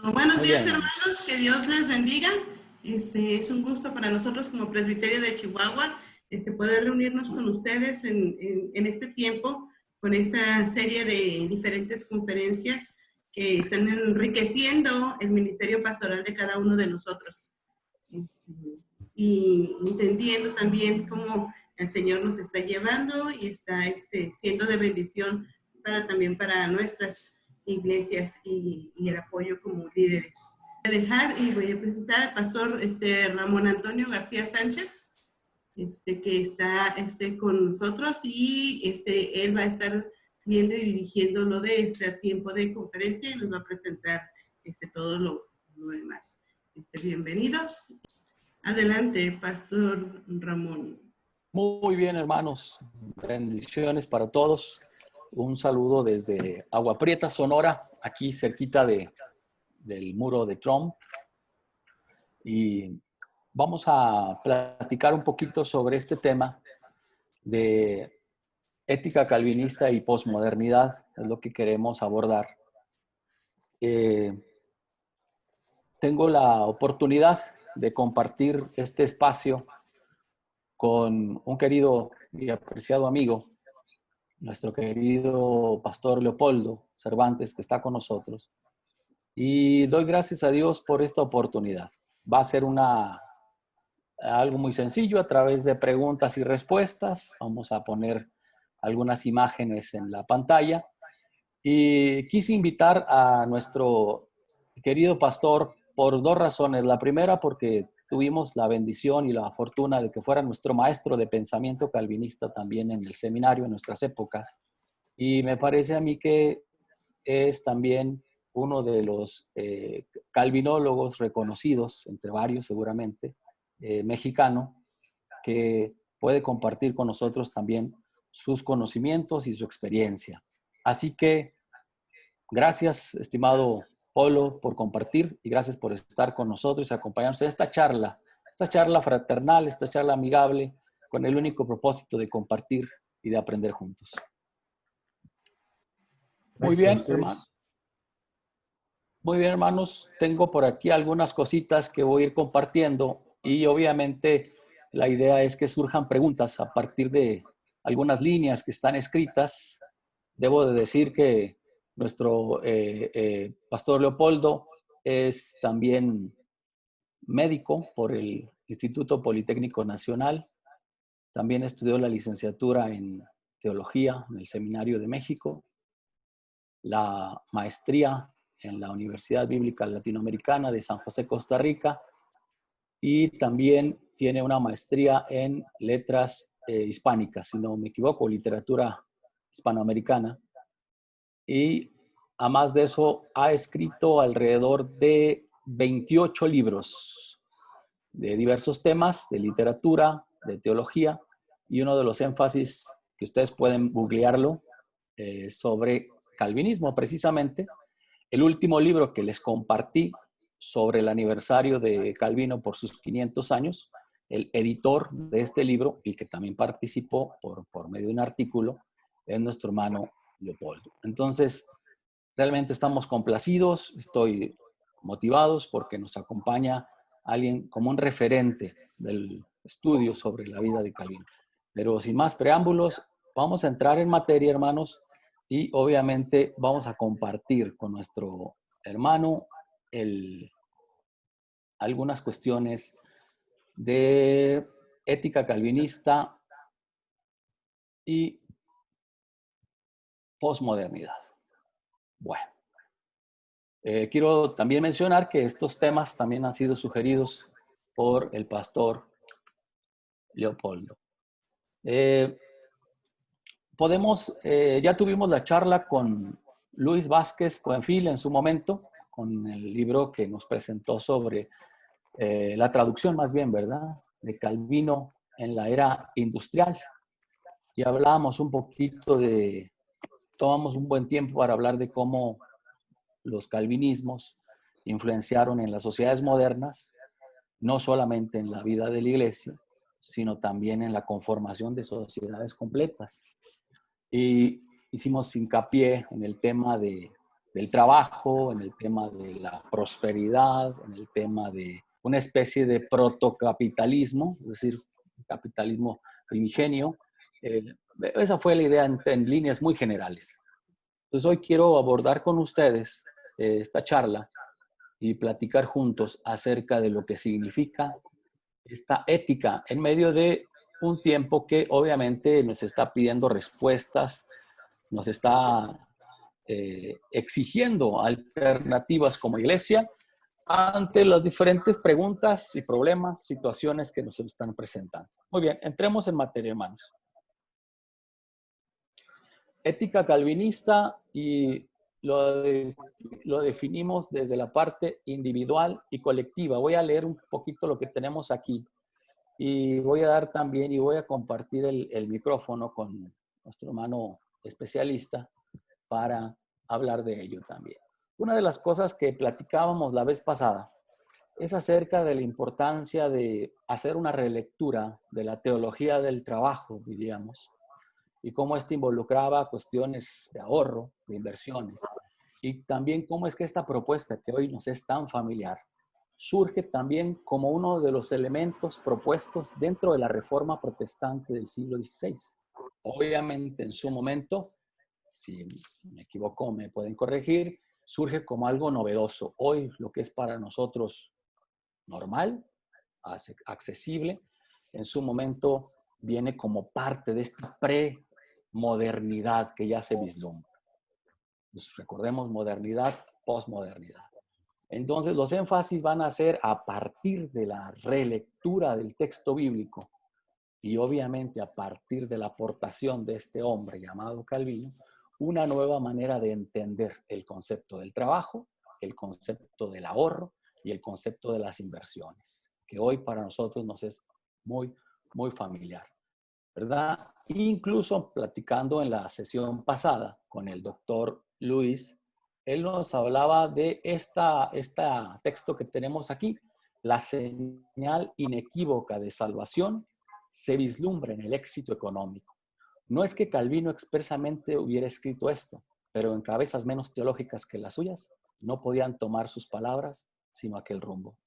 Buenos Muy días, bien, hermano. hermanos, que Dios les bendiga. Es un gusto para nosotros como Presbiterio de Chihuahua poder reunirnos con ustedes en este tiempo, con esta serie de diferentes conferencias que están enriqueciendo el ministerio pastoral de cada uno de nosotros. Y entendiendo también cómo el Señor nos está llevando y está siendo de bendición también para nuestras iglesias y el apoyo como líderes. Voy a dejar y voy a presentar al pastor Ramón Antonio García Sánchez, que está con nosotros y él va a estar viendo y dirigiendo lo de este tiempo de conferencia y nos va a presentar todo lo demás. Bienvenidos. Adelante, pastor Ramón. Muy bien, hermanos. Bendiciones para todos. Un saludo desde Agua Prieta, Sonora, aquí cerquita del muro de Trump. Y vamos a platicar un poquito sobre este tema de ética calvinista y posmodernidad. Es lo que queremos abordar. Tengo la oportunidad de compartir este espacio con un querido y apreciado amigo, nuestro querido pastor Leopoldo Cervantes, que está con nosotros. Y doy gracias a Dios por esta oportunidad. Va a ser algo muy sencillo a través de preguntas y respuestas. Vamos a poner algunas imágenes en la pantalla. Y quise invitar a nuestro querido pastor por dos razones. La primera, porque tuvimos la bendición y la fortuna de que fuera nuestro maestro de pensamiento calvinista también en el seminario en nuestras épocas. Y me parece a mí que es también uno de los calvinólogos reconocidos, entre varios seguramente, mexicano, que puede compartir con nosotros también sus conocimientos y su experiencia. Así que gracias, estimado Polo, por compartir y gracias por estar con nosotros y acompañarnos en esta charla fraternal, esta charla amigable, con el único propósito de compartir y de aprender juntos. Muy bien, hermano. Muy bien, hermanos. Tengo por aquí algunas cositas que voy a ir compartiendo y obviamente la idea es que surjan preguntas a partir de algunas líneas que están escritas. Debo de decir que nuestro pastor Leopoldo es también médico por el Instituto Politécnico Nacional. También estudió la licenciatura en Teología en el Seminario de México, la maestría en la Universidad Bíblica Latinoamericana de San José, Costa Rica, y también tiene una maestría en letras hispánicas, si no me equivoco, literatura hispanoamericana. Y a más de eso, ha escrito alrededor de 28 libros de diversos temas, de literatura, de teología, y uno de los énfasis que ustedes pueden googlearlo sobre calvinismo, precisamente. El último libro que les compartí sobre el aniversario de Calvino por sus 500 años, el editor de este libro, y que también participó por medio de un artículo, es nuestro hermano Leopoldo. Entonces, realmente estamos complacidos, estoy motivados porque nos acompaña alguien como un referente del estudio sobre la vida de Calvino. Pero sin más preámbulos, vamos a entrar en materia, hermanos, y obviamente vamos a compartir con nuestro hermano algunas cuestiones de ética calvinista y posmodernidad. Bueno, quiero también mencionar que estos temas también han sido sugeridos por el pastor Leopoldo. Ya tuvimos la charla con Luis Vázquez Coenfil en su momento, con el libro que nos presentó sobre la traducción más bien, ¿verdad?, de Calvino en la era industrial. Y hablábamos un poquito tomamos un buen tiempo para hablar de cómo los calvinismos influenciaron en las sociedades modernas, no solamente en la vida de la iglesia, sino también en la conformación de sociedades completas. Y hicimos hincapié en el tema de del trabajo, en el tema de la prosperidad, en el tema de una especie de protocapitalismo, es decir, capitalismo primigenio. Esa fue la idea en líneas muy generales. Entonces hoy quiero abordar con ustedes esta charla y platicar juntos acerca de lo que significa esta ética en medio de un tiempo que obviamente nos está pidiendo respuestas, nos está exigiendo alternativas como iglesia ante las diferentes preguntas y problemas, situaciones que nos están presentando. Muy bien, entremos en materia, hermanos. Ética calvinista, y lo definimos desde la parte individual y colectiva. Voy a leer un poquito lo que tenemos aquí y voy a dar también y voy a compartir el micrófono con nuestro hermano especialista para hablar de ello también. Una de las cosas que platicábamos la vez pasada es acerca de la importancia de hacer una relectura de la teología del trabajo, diríamos, y cómo esto involucraba cuestiones de ahorro, de inversiones, y también cómo es que esta propuesta que hoy nos es tan familiar surge también como uno de los elementos propuestos dentro de la Reforma Protestante del siglo XVI. Obviamente en su momento, si me equivoco me pueden corregir, surge como algo novedoso. Hoy lo que es para nosotros normal, accesible, en su momento viene como parte de esta premodernidad que ya se vislumbra. Pues recordemos modernidad, posmodernidad. Entonces los énfasis van a ser a partir de la relectura del texto bíblico y obviamente a partir de la aportación de este hombre llamado Calvino, una nueva manera de entender el concepto del trabajo, el concepto del ahorro y el concepto de las inversiones, que hoy para nosotros nos es muy, muy familiar, ¿verdad? Incluso platicando en la sesión pasada con el doctor Luis, él nos hablaba de este texto que tenemos aquí, la señal inequívoca de salvación se vislumbra en el éxito económico. No es que Calvino expresamente hubiera escrito esto, pero en cabezas menos teológicas que las suyas, no podían tomar sus palabras sino aquel rumbo.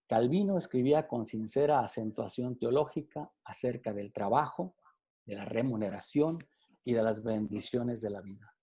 Calvino escribía con sincera acentuación teológica acerca del trabajo, de la remuneración y de las bendiciones de la vida.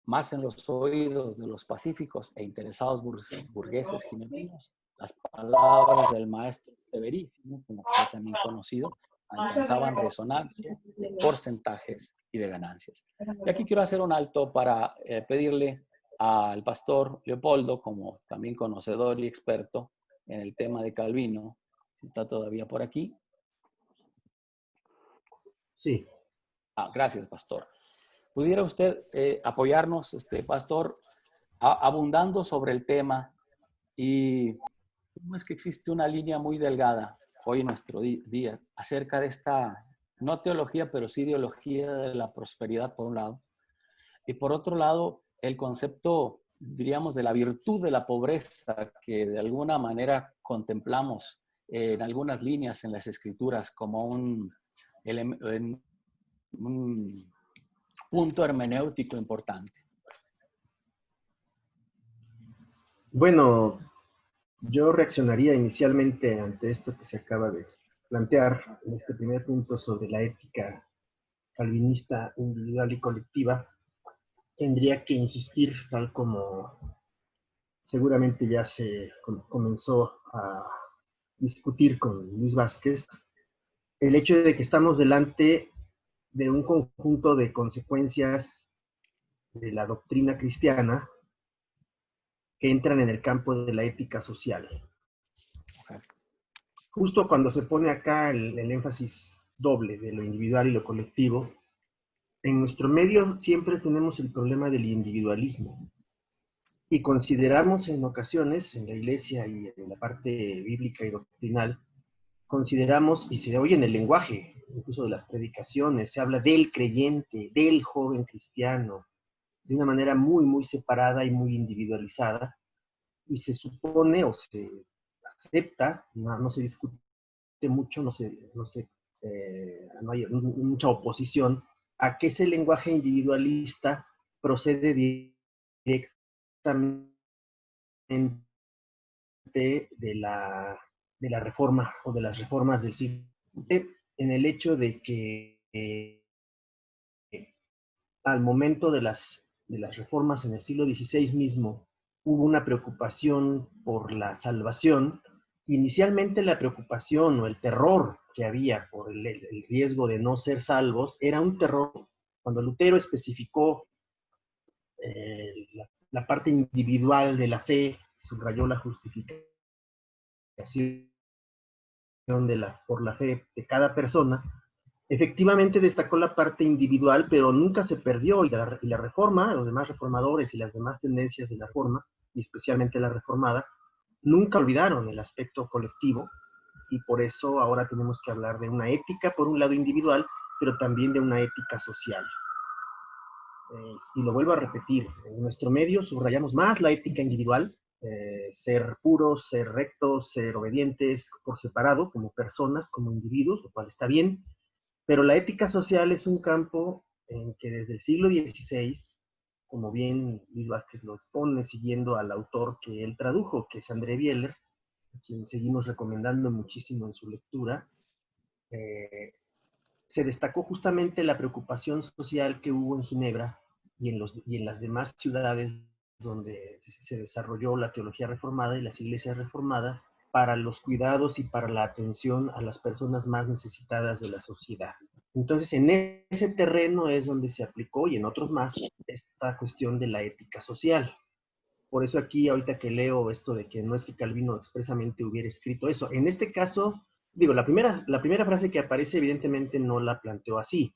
Más en los oídos de los pacíficos e interesados burgueses ginebrinos, las palabras del maestro Severísimo, como fue también conocido, alcanzaban resonancia de porcentajes y de ganancias. Y aquí quiero hacer un alto para pedirle al pastor Leopoldo, como también conocedor y experto en el tema de Calvino, si está todavía por aquí. Sí. Gracias, pastor. ¿Pudiera usted apoyarnos, pastor, abundando sobre el tema y cómo es que existe una línea muy delgada hoy en nuestro día acerca de esta, no teología, pero sí ideología de la prosperidad por un lado, y por otro lado el concepto, diríamos, de la virtud de la pobreza que de alguna manera contemplamos en algunas líneas en las escrituras como un punto hermenéutico importante? Bueno, yo reaccionaría inicialmente ante esto que se acaba de plantear en este primer punto sobre la ética calvinista individual y colectiva. Tendría que insistir, tal como seguramente ya se comenzó a discutir con Luis Vázquez, el hecho de que estamos delante de un conjunto de consecuencias de la doctrina cristiana que entran en el campo de la ética social. Justo cuando se pone acá el énfasis doble de lo individual y lo colectivo, en nuestro medio siempre tenemos el problema del individualismo y consideramos en ocasiones, en la iglesia y en la parte bíblica y doctrinal, consideramos, y se oye en el lenguaje, incluso de las predicaciones, se habla del creyente, del joven cristiano, de una manera muy, muy separada y muy individualizada, y se supone o se acepta, no se discute mucho, no hay mucha oposición a que ese lenguaje individualista procede justamente de la reforma o de las reformas del siglo XX, en el hecho de que al momento de las reformas en el siglo XVI mismo hubo una preocupación por la salvación. Inicialmente la preocupación o el terror que había por el riesgo de no ser salvos era un terror. Cuando Lutero especificó la parte individual de la fe, subrayó la justificación por la fe de cada persona, efectivamente destacó la parte individual, pero nunca se perdió, y la reforma, los demás reformadores y las demás tendencias de la reforma, y especialmente la reformada, nunca olvidaron el aspecto colectivo, y por eso ahora tenemos que hablar de una ética, por un lado individual, pero también de una ética social. Y lo vuelvo a repetir, en nuestro medio subrayamos más la ética individual, ser puros, ser rectos, ser obedientes por separado, como personas, como individuos, lo cual está bien, pero la ética social es un campo en que desde el siglo XVI, como bien Luis Vázquez lo expone, siguiendo al autor que él tradujo, que es André Bieler, a quien seguimos recomendando muchísimo en su lectura, se destacó justamente la preocupación social que hubo en Ginebra y en las demás ciudades donde se desarrolló la teología reformada y las iglesias reformadas para los cuidados y para la atención a las personas más necesitadas de la sociedad. Entonces, en ese terreno es donde se aplicó, y en otros más, esta cuestión de la ética social. Por eso aquí, ahorita que leo esto de que no es que Calvino expresamente hubiera escrito eso, en este caso, digo, la primera frase que aparece evidentemente no la planteó así,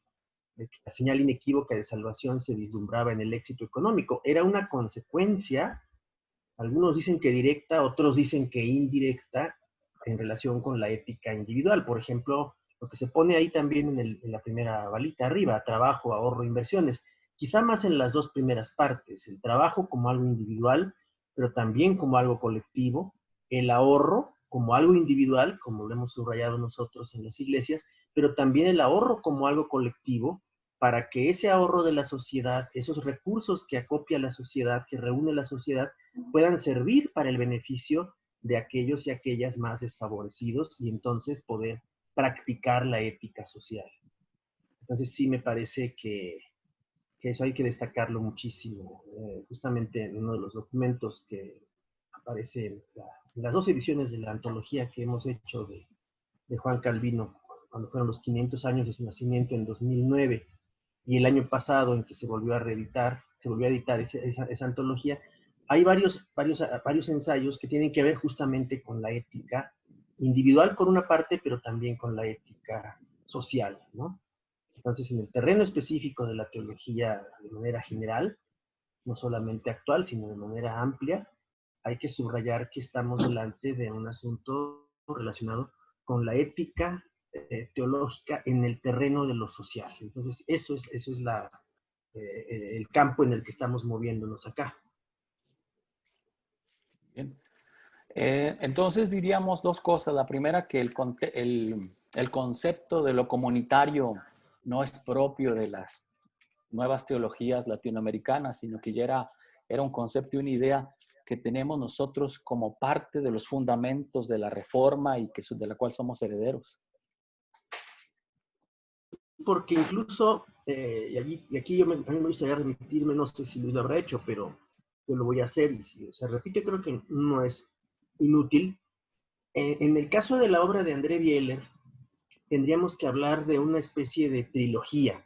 de que la señal inequívoca de salvación se vislumbraba en el éxito económico. Era una consecuencia, algunos dicen que directa, otros dicen que indirecta, en relación con la ética individual. Por ejemplo, lo que se pone ahí también en la primera balita arriba, trabajo, ahorro, inversiones. Quizá más en las dos primeras partes, el trabajo como algo individual, pero también como algo colectivo, el ahorro como algo individual, como lo hemos subrayado nosotros en las iglesias, pero también el ahorro como algo colectivo, para que ese ahorro de la sociedad, esos recursos que acopia la sociedad, que reúne la sociedad, puedan servir para el beneficio de aquellos y aquellas más desfavorecidos, y entonces poder practicar la ética social. Entonces sí me parece que eso hay que destacarlo muchísimo. Justamente en uno de los documentos que aparece en las dos ediciones de la antología que hemos hecho de Juan Calvino, cuando fueron los 500 años de su nacimiento en 2009, y el año pasado en que se volvió a reeditar, se volvió a editar esa antología, hay varios ensayos que tienen que ver justamente con la ética individual por una parte, pero también con la ética social, ¿no? Entonces, en el terreno específico de la teología de manera general, no solamente actual, sino de manera amplia, hay que subrayar que estamos delante de un asunto relacionado con la ética teológica en el terreno de lo social. Entonces, eso es el campo en el que estamos moviéndonos acá. Bien. Entonces diríamos dos cosas. La primera, que el concepto de lo comunitario no es propio de las nuevas teologías latinoamericanas, sino que ya era un concepto y una idea que tenemos nosotros como parte de los fundamentos de la Reforma y de la cual somos herederos. Porque incluso, y aquí a mí me gustaría remitirme, no sé si Luis lo habrá hecho, pero yo lo voy a hacer, y si se repite creo que no es inútil. En el caso de la obra de André Bieler, tendríamos que hablar de una especie de trilogía,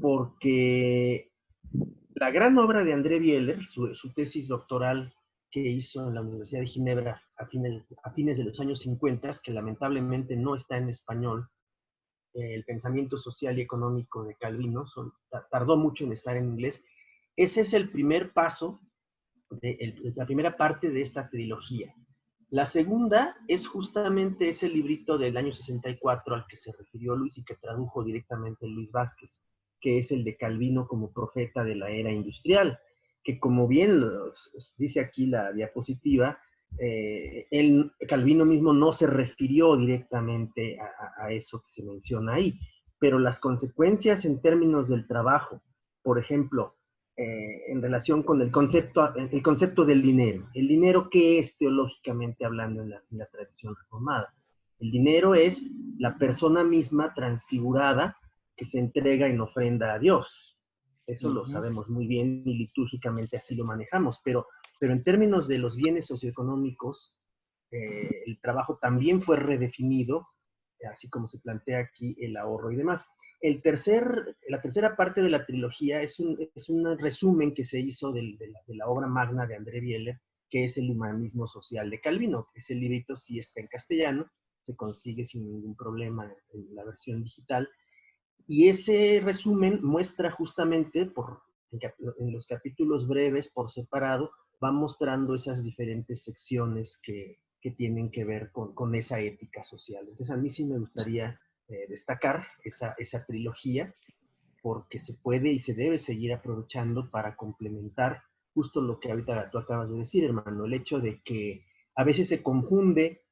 porque la gran obra de André Bieler, su tesis doctoral que hizo en la Universidad de Ginebra a fines de los años 50, que lamentablemente no está en español, el pensamiento social y económico de Calvino, tardó mucho en estar en inglés. Ese es el primer paso, la primera parte de esta trilogía. La segunda es justamente ese librito del año 64 al que se refirió Luis y que tradujo directamente Luis Vázquez, que es el de Calvino como profeta de la era industrial, que como bien dice aquí la diapositiva, Calvino mismo no se refirió directamente a eso que se menciona ahí, pero las consecuencias en términos del trabajo, por ejemplo, en relación con el concepto del dinero. ¿El dinero qué es teológicamente hablando en la tradición reformada? El dinero es la persona misma transfigurada que se entrega en ofrenda a Dios. Eso lo sabemos muy bien y litúrgicamente así lo manejamos, pero en términos de los bienes socioeconómicos, el trabajo también fue redefinido, así como se plantea aquí el ahorro y demás. La tercera parte de la trilogía es un resumen que se hizo de la obra magna de André Bieler, que es el Humanismo Social de Calvino. Ese librito sí está en castellano, se consigue sin ningún problema en la versión digital. Y ese resumen muestra justamente, en los capítulos breves por separado, va mostrando esas diferentes secciones que tienen que ver con esa ética social. Entonces a mí sí me gustaría destacar esa trilogía, porque se puede y se debe seguir aprovechando para complementar justo lo que ahorita tú acabas de decir, hermano, el hecho de que a veces se confunde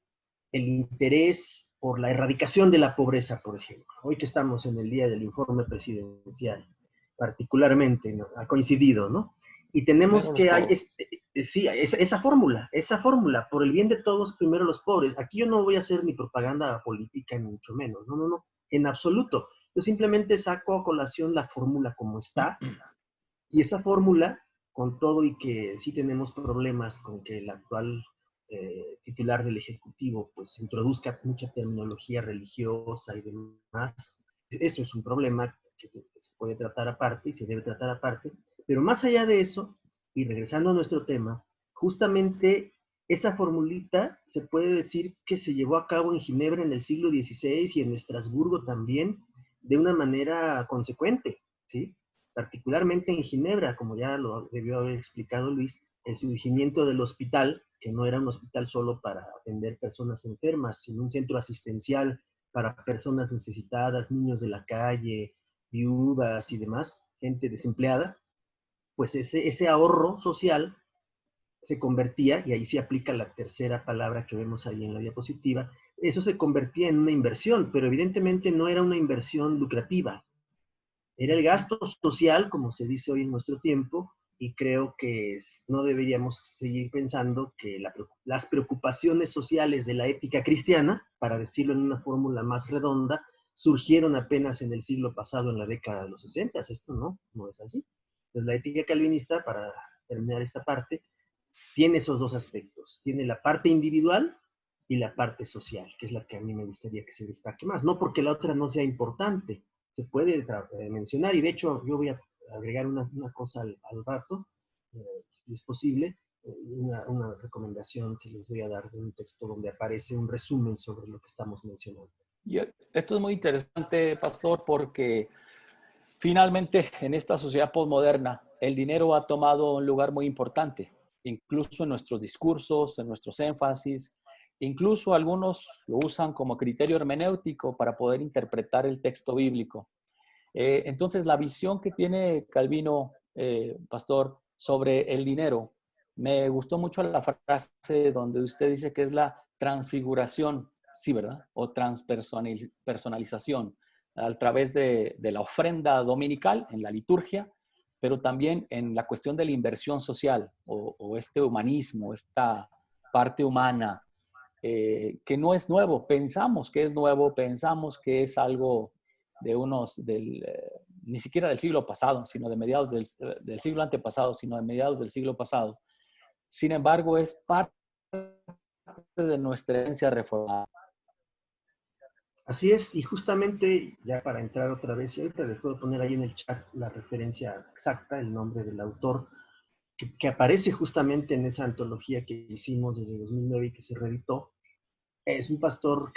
el interés por la erradicación de la pobreza, por ejemplo. Hoy que estamos en el día del informe presidencial, particularmente, ¿no? Ha coincidido, ¿no? Y tenemos que hay sí, esa fórmula, por el bien de todos, primero los pobres. Aquí yo no voy a hacer ni propaganda política, ni mucho menos, no, en absoluto. Yo simplemente saco a colación la fórmula como está, y esa fórmula, con todo y que sí tenemos problemas con que el actual titular del Ejecutivo pues introduzca mucha terminología religiosa y demás, eso es un problema que se puede tratar aparte y se debe tratar aparte, pero más allá de eso, y regresando a nuestro tema, justamente esa formulita se puede decir que se llevó a cabo en Ginebra en el siglo XVI y en Estrasburgo también de una manera consecuente, ¿sí? Particularmente en Ginebra, como ya lo debió haber explicado Luis, el surgimiento del hospital, que no era un hospital solo para atender personas enfermas, sino un centro asistencial para personas necesitadas, niños de la calle, viudas y demás, gente desempleada, pues ese ahorro social se convertía, y ahí se aplica la tercera palabra que vemos ahí en la diapositiva, eso se convertía en una inversión, pero evidentemente no era una inversión lucrativa, era el gasto social, como se dice hoy en nuestro tiempo, y creo que no deberíamos seguir pensando que las preocupaciones sociales de la ética cristiana, para decirlo en una fórmula más redonda, surgieron apenas en el siglo pasado, en la década de los 60. Esto no es así. Entonces la ética calvinista, para terminar esta parte, tiene esos dos aspectos. Tiene la parte individual y la parte social, que es la que a mí me gustaría que se destaque más. No porque la otra no sea importante, se puede mencionar, y de hecho yo voy a agregar una cosa al rato, si es posible, una recomendación que les voy a dar de un texto donde aparece un resumen sobre lo que estamos mencionando. Y esto es muy interesante, Pastor, porque finalmente en esta sociedad posmoderna el dinero ha tomado un lugar muy importante, incluso en nuestros discursos, en nuestros énfasis. Incluso algunos lo usan como criterio hermenéutico para poder interpretar el texto bíblico. Entonces, la visión que tiene Calvino, Pastor, sobre el dinero, me gustó mucho la frase donde usted dice que es la transfiguración, sí, ¿verdad? O transpersonalización a través de la ofrenda dominical en la liturgia, pero también en la cuestión de la inversión social o este humanismo, esta parte humana, que no es nuevo. Pensamos que es nuevo, pensamos que es algo de ni siquiera del siglo pasado, sino de mediados del siglo antepasado, sino de mediados del siglo pasado. Sin embargo, es parte de nuestra herencia reformada. Así es, y justamente ya para entrar otra vez, y ahorita les puedo poner ahí en el chat la referencia exacta, el nombre del autor, que aparece justamente en esa antología que hicimos desde 2009 y que se reeditó. Es un pastor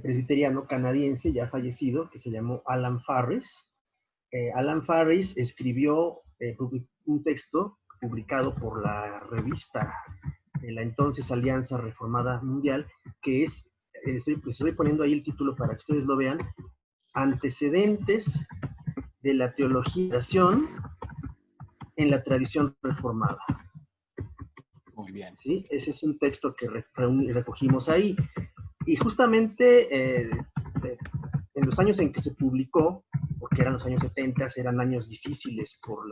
presbiteriano canadiense ya fallecido que se llamó Alan Farris. Alan Farris escribió un texto publicado por la revista de la entonces Alianza Reformada Mundial, que es, estoy poniendo ahí el título para que ustedes lo vean, Antecedentes de la Teología en la Tradición Reformada. Muy bien. ¿Sí? Ese es un texto que recogimos ahí. Y justamente en los años en que se publicó, porque eran los años 70, eran años difíciles por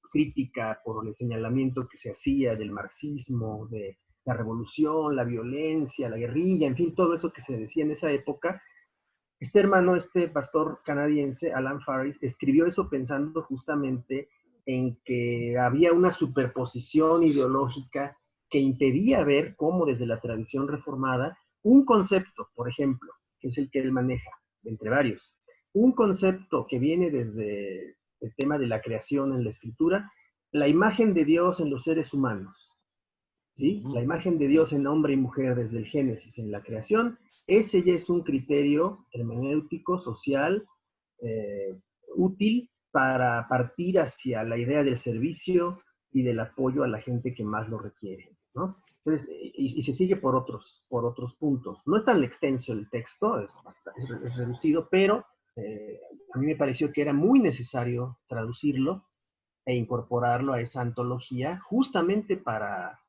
crítica por el señalamiento que se hacía del marxismo, de la revolución, la violencia, la guerrilla, en fin, todo eso que se decía en esa época. Este hermano, este pastor canadiense, Alan Faris, escribió eso pensando justamente en que había una superposición ideológica que impedía ver cómo desde la tradición reformada un concepto, por ejemplo, que es el que él maneja, entre varios, un concepto que viene desde el tema de la creación en la escritura, la imagen de Dios en los seres humanos, ¿sí? La imagen de Dios en hombre y mujer desde el Génesis en la creación, ese ya es un criterio hermenéutico, social, útil para partir hacia la idea del servicio y del apoyo a la gente que más lo requiere, ¿no? Entonces, y se sigue por otros puntos. No es tan extenso el texto, es reducido, pero a mí me pareció que era muy necesario traducirlo e incorporarlo a esa antología justamente para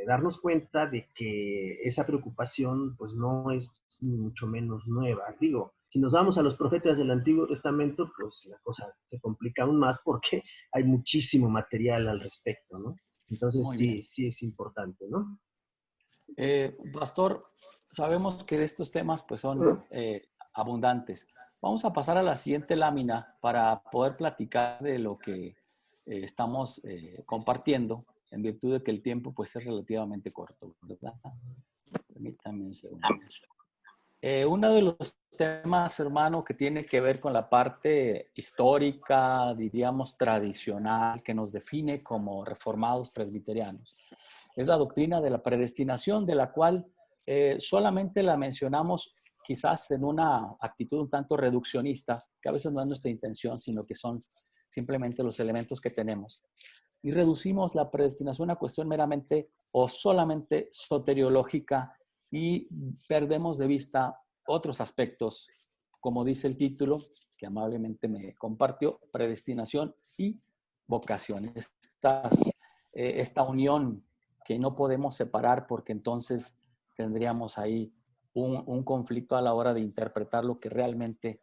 darnos cuenta de que esa preocupación pues no es ni mucho menos nueva. Digo, si nos vamos a los profetas del Antiguo Testamento, pues la cosa se complica aún más porque hay muchísimo material al respecto, ¿no? Entonces sí es importante, ¿no? Pastor, sabemos que estos temas pues son abundantes. Vamos a pasar a la siguiente lámina para poder platicar de lo que estamos compartiendo, en virtud de que el tiempo pues es relativamente corto, ¿verdad? Permítame un segundo. Uno de los temas, hermano, que tiene que ver con la parte histórica, diríamos tradicional, que nos define como reformados presbiterianos, es la doctrina de la predestinación, de la cual solamente la mencionamos quizás en una actitud un tanto reduccionista, que a veces no es nuestra intención, sino que son simplemente los elementos que tenemos. Y reducimos la predestinación a una cuestión meramente o solamente soteriológica y perdemos de vista otros aspectos, como dice el título, que amablemente me compartió, predestinación y vocación. Esta unión que no podemos separar porque entonces tendríamos ahí un conflicto a la hora de interpretar lo que realmente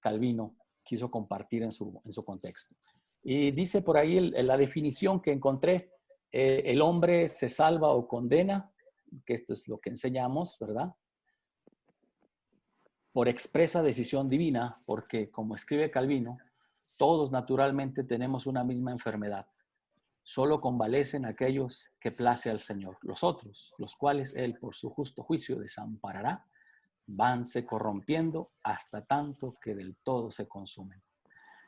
Calvino quiso compartir en su contexto. Y dice por ahí la definición que encontré, el hombre se salva o condena, que esto es lo que enseñamos, ¿verdad? Por expresa decisión divina, porque como escribe Calvino, todos naturalmente tenemos una misma enfermedad. Solo convalecen aquellos que place al Señor. Los otros, los cuales Él por su justo juicio desamparará, vanse corrompiendo hasta tanto que del todo se consumen.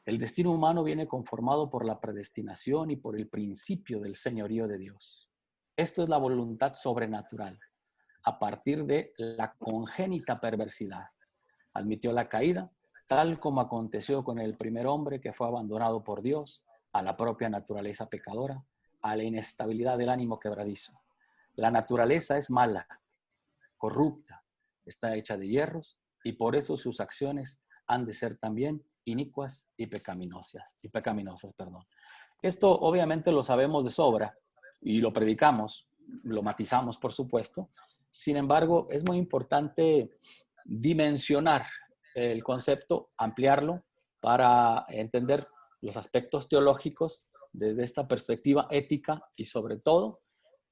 El destino humano viene conformado por la predestinación y por el principio del señorío de Dios. Esto es la voluntad sobrenatural, a partir de la congénita perversidad. Admitió la caída, tal como aconteció con el primer hombre que fue abandonado por Dios, a la propia naturaleza pecadora, a la inestabilidad del ánimo quebradizo. La naturaleza es mala, corrupta, está hecha de hierros y por eso sus acciones han de ser también inicuas y pecaminosas. Esto obviamente lo sabemos de sobra y lo predicamos, lo matizamos por supuesto. Sin embargo, es muy importante dimensionar el concepto, ampliarlo para entender los aspectos teológicos desde esta perspectiva ética y sobre todo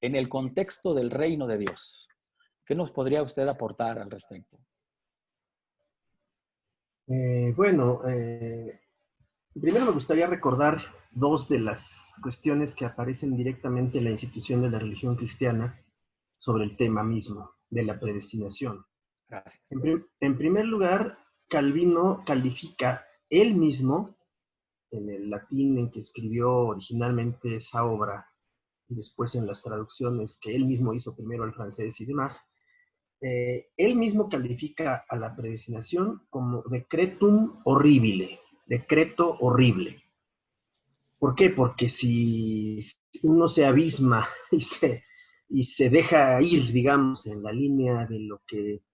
en el contexto del reino de Dios. ¿Qué nos podría usted aportar al respecto? Primero me gustaría recordar dos de las cuestiones que aparecen directamente en la institución de la religión cristiana sobre el tema mismo de la predestinación. Gracias. En primer lugar, Calvino califica él mismo, en el latín en que escribió originalmente esa obra, y después en las traducciones que él mismo hizo primero al francés y demás, él mismo califica a la predestinación como decretum horribile, decreto horrible. ¿Por qué? Porque si uno se abisma y se deja ir, digamos, en la línea de lo que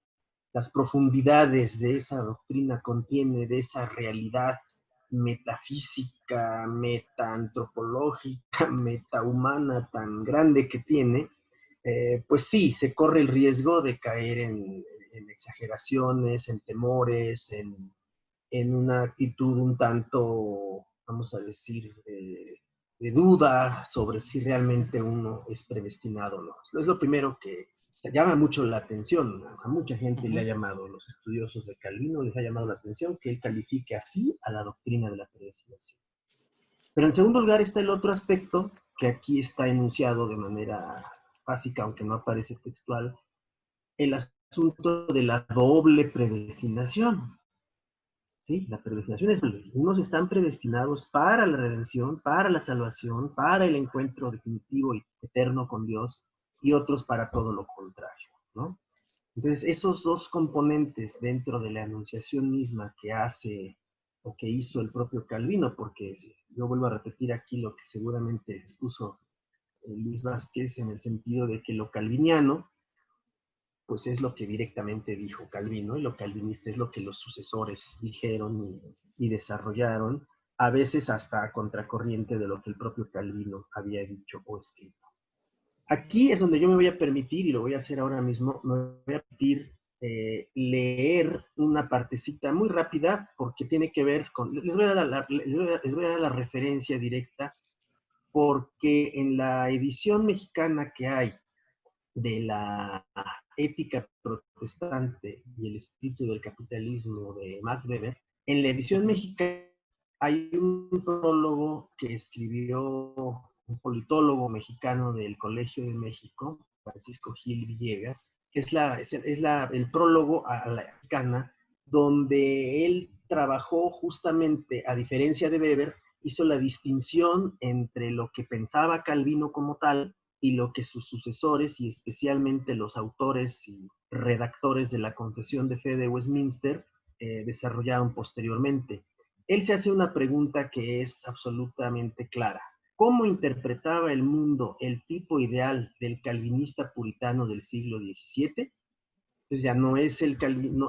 las profundidades de esa doctrina contiene, de esa realidad metafísica, metaantropológica, metahumana tan grande que tiene, pues sí, se corre el riesgo de caer en exageraciones, en temores, en una actitud un tanto vamos a decir, de duda sobre si realmente uno es predestinado o no. Es lo primero que llama mucho la atención, ¿no? A mucha gente le ha llamado, los estudiosos de Calvino, les ha llamado la atención que él califique así a la doctrina de la predestinación. Pero en segundo lugar está el otro aspecto que aquí está enunciado de manera básica, aunque no aparece textual, el asunto de la doble predestinación. ¿Sí? La predestinación es, unos están predestinados para la redención, para la salvación, para el encuentro definitivo y eterno con Dios, y otros para todo lo contrario, ¿no? Entonces, esos dos componentes dentro de la anunciación misma que hace o que hizo el propio Calvino, porque yo vuelvo a repetir aquí lo que seguramente expuso Luis Vázquez en el sentido de que lo calviniano pues es lo que directamente dijo Calvino, y lo calvinista es lo que los sucesores dijeron y desarrollaron, a veces hasta a contracorriente de lo que el propio Calvino había dicho o escrito. Aquí es donde yo me voy a permitir, y lo voy a hacer ahora mismo, me voy a permitir leer una partecita muy rápida, porque tiene que ver con, les voy a dar la referencia directa, porque en la edición mexicana que hay de la ética protestante y el espíritu del capitalismo de Max Weber, en la edición mexicana hay un prólogo que escribió un politólogo mexicano del Colegio de México, Francisco Gil Villegas, que es el prólogo a la mexicana, donde él trabajó justamente, a diferencia de Weber, hizo la distinción entre lo que pensaba Calvino como tal y lo que sus sucesores, y especialmente los autores y redactores de la Confesión de Fe de Westminster, desarrollaron posteriormente. Él se hace una pregunta que es absolutamente clara. ¿Cómo interpretaba el mundo el tipo ideal del calvinista puritano del siglo XVII? Pues ya no es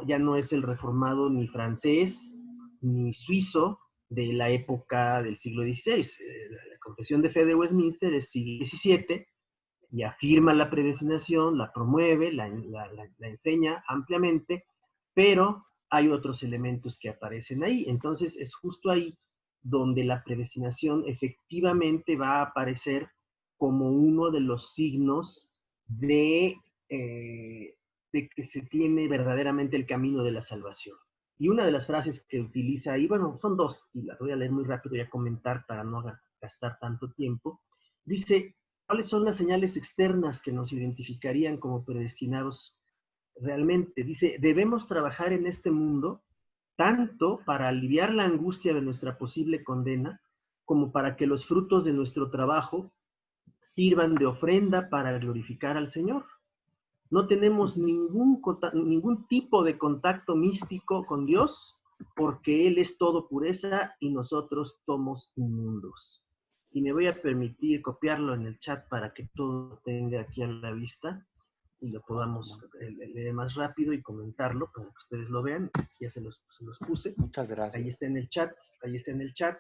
ya no es el reformado ni francés ni suizo de la época del siglo XVI. La Confesión de Fe de Westminster es siglo XVII, y afirma la predestinación, la promueve, la enseña ampliamente, pero hay otros elementos que aparecen ahí. Entonces es justo ahí donde la predestinación efectivamente va a aparecer como uno de los signos de que se tiene verdaderamente el camino de la salvación. Y una de las frases que utiliza ahí, bueno, son dos, y las voy a leer muy rápido y a comentar para no gastar tanto tiempo. Dice: ¿cuáles son las señales externas que nos identificarían como predestinados realmente? Dice: debemos trabajar en este mundo tanto para aliviar la angustia de nuestra posible condena, como para que los frutos de nuestro trabajo sirvan de ofrenda para glorificar al Señor. No tenemos ningún tipo de contacto místico con Dios, porque Él es todo pureza y nosotros somos inmundos. Y me voy a permitir copiarlo en el chat para que todo lo tenga aquí a la vista y lo podamos leer más rápido y comentarlo para que ustedes lo vean. Aquí ya se los puse. Muchas gracias. Ahí está en el chat.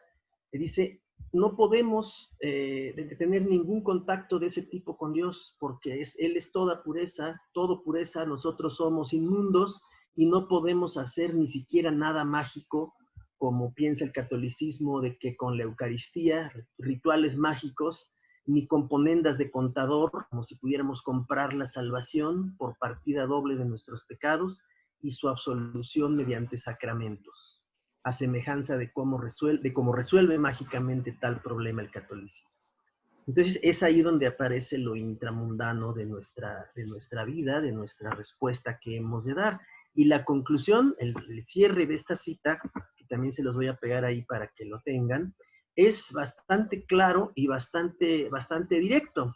Dice: no podemos tener ningún contacto de ese tipo con Dios, porque Él es toda pureza, todo pureza, nosotros somos inmundos y no podemos hacer ni siquiera nada mágico, como piensa el catolicismo, de que con la Eucaristía, rituales mágicos, ni componendas de contador, como si pudiéramos comprar la salvación por partida doble de nuestros pecados y su absolución mediante sacramentos, a semejanza de cómo resuelve mágicamente tal problema el catolicismo. Entonces es ahí donde aparece lo intramundano de nuestra vida, de nuestra respuesta que hemos de dar. Y la conclusión, el cierre de esta cita, que también se los voy a pegar ahí para que lo tengan, es bastante claro y bastante directo.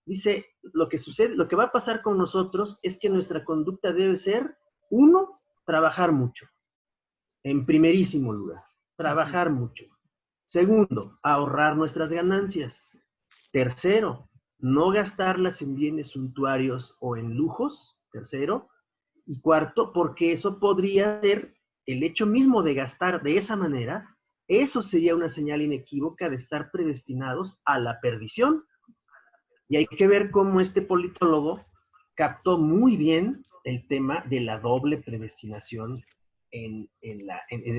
Dice: lo que sucede, lo que va a pasar con nosotros es que nuestra conducta debe ser, uno, trabajar mucho. En primerísimo lugar, trabajar mucho. Segundo, ahorrar nuestras ganancias. Tercero, no gastarlas en bienes suntuarios o en lujos. Tercero. Y cuarto, porque eso podría ser el hecho mismo de gastar de esa manera, eso sería una señal inequívoca de estar predestinados a la perdición. Y hay que ver cómo este politólogo captó muy bien el tema de la doble predestinación en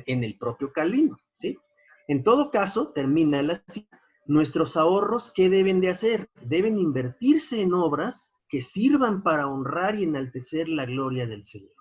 el propio Calvino, ¿sí? En todo caso, termina la cita, nuestros ahorros, ¿qué deben de hacer? Deben invertirse en obras que sirvan para honrar y enaltecer la gloria del Señor.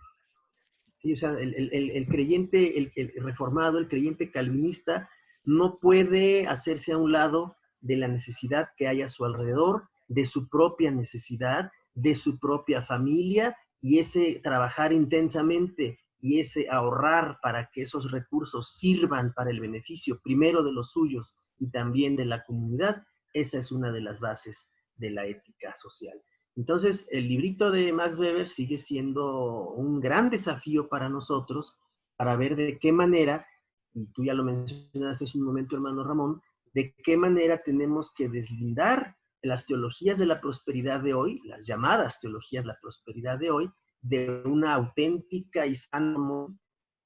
¿Sí? O sea, el creyente, el reformado, el creyente calvinista, no puede hacerse a un lado de la necesidad que hay a su alrededor, de su propia necesidad, de su propia familia, y ese trabajar intensamente y ese ahorrar para que esos recursos sirvan para el beneficio primero de los suyos y también de la comunidad, esa es una de las bases de la ética social. Entonces, el librito de Max Weber sigue siendo un gran desafío para nosotros para ver de qué manera, y tú ya lo mencionaste hace un momento, hermano Ramón, de qué manera tenemos que deslindar las teologías de la prosperidad de hoy, las llamadas teologías de la prosperidad de hoy, de una auténtica y sana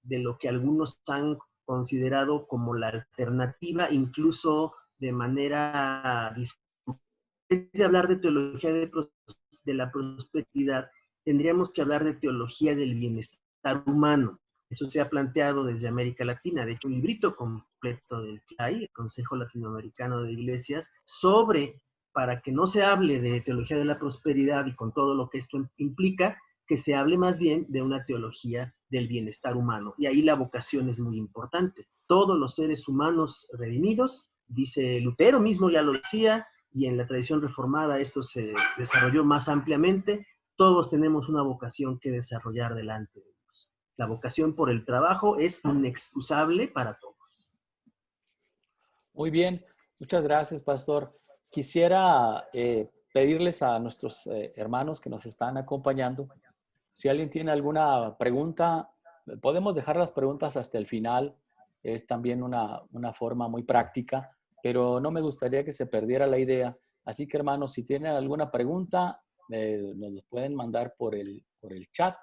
de lo que algunos han considerado como la alternativa, incluso de manera de hablar de teología de la prosperidad, tendríamos que hablar de teología del bienestar humano. Eso se ha planteado desde América Latina. De hecho, un librito completo del CLAI, el Consejo Latinoamericano de Iglesias, sobre, para que no se hable de teología de la prosperidad y con todo lo que esto implica, que se hable más bien de una teología del bienestar humano. Y ahí la vocación es muy importante. Todos los seres humanos redimidos, dice Lutero mismo ya lo decía, y en la tradición reformada esto se desarrolló más ampliamente, todos tenemos una vocación que desarrollar delante de Dios. La vocación por el trabajo es inexcusable para todos. Muy bien, muchas gracias, pastor. Quisiera pedirles a nuestros hermanos que nos están acompañando, si alguien tiene alguna pregunta, podemos dejar las preguntas hasta el final. Es también una forma muy práctica, pero no me gustaría que se perdiera la idea. Así que, hermanos, si tienen alguna pregunta, nos lo pueden mandar por el chat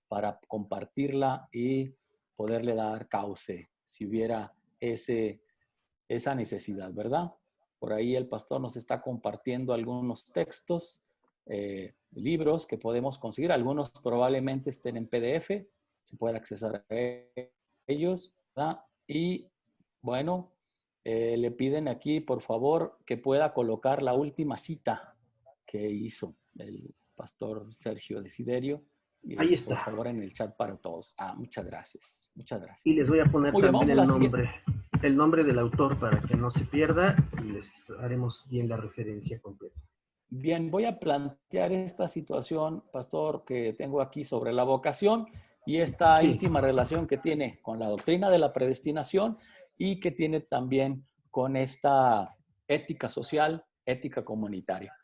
para compartirla y poderle dar cauce si hubiera esa necesidad, ¿verdad? Por ahí el pastor nos está compartiendo algunos textos, libros que podemos conseguir. Algunos probablemente estén en PDF, se puede accesar a ellos, ¿verdad? Y bueno, le piden aquí, por favor, que pueda colocar la última cita que hizo el pastor Sergio Desiderio. Ahí está. Por favor, en el chat para todos. Muchas gracias. Muchas gracias. Y les voy a poner Muy bien, también vamos el nombre del autor para que no se pierda y les haremos bien la referencia completa. Bien, voy a plantear esta situación, pastor, que tengo aquí sobre la vocación y esta íntima relación que tiene con la doctrina de la predestinación y que tiene también con esta ética social, ética comunitaria.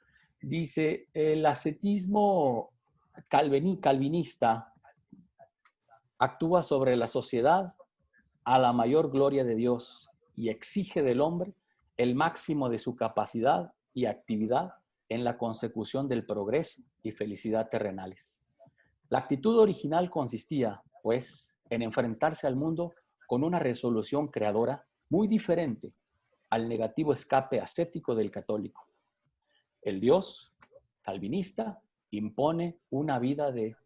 Dice, el ascetismo calvinista actúa sobre la sociedad a la mayor gloria de Dios y exige del hombre el máximo de su capacidad y actividad en la consecución del progreso y felicidad terrenales. La actitud original consistía, pues, en enfrentarse al mundo con una resolución creadora muy diferente al negativo escape ascético del católico. El Dios calvinista impone una vida de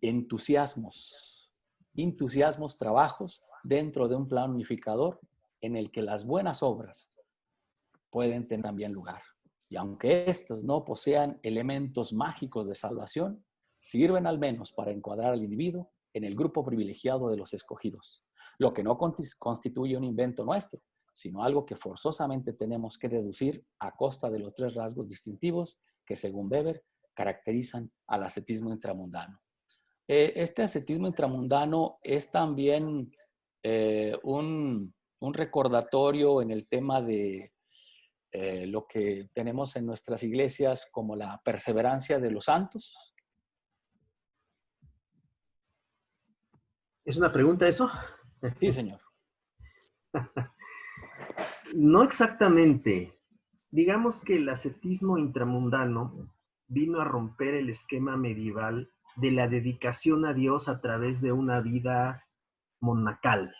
entusiasmos, trabajos dentro de un plan unificador en el que las buenas obras pueden tener también lugar. Y aunque éstas no posean elementos mágicos de salvación, sirven al menos para encuadrar al individuo en el grupo privilegiado de los escogidos, lo que no constituye un invento nuestro, sino algo que forzosamente tenemos que deducir a costa de los tres rasgos distintivos que, según Weber, caracterizan al ascetismo intramundano. Este ascetismo intramundano es también un recordatorio en el tema de lo que tenemos en nuestras iglesias como la perseverancia de los santos. ¿Es una pregunta eso? Sí, señor. No exactamente. Digamos que el ascetismo intramundano vino a romper el esquema medieval de la dedicación a Dios a través de una vida monacal.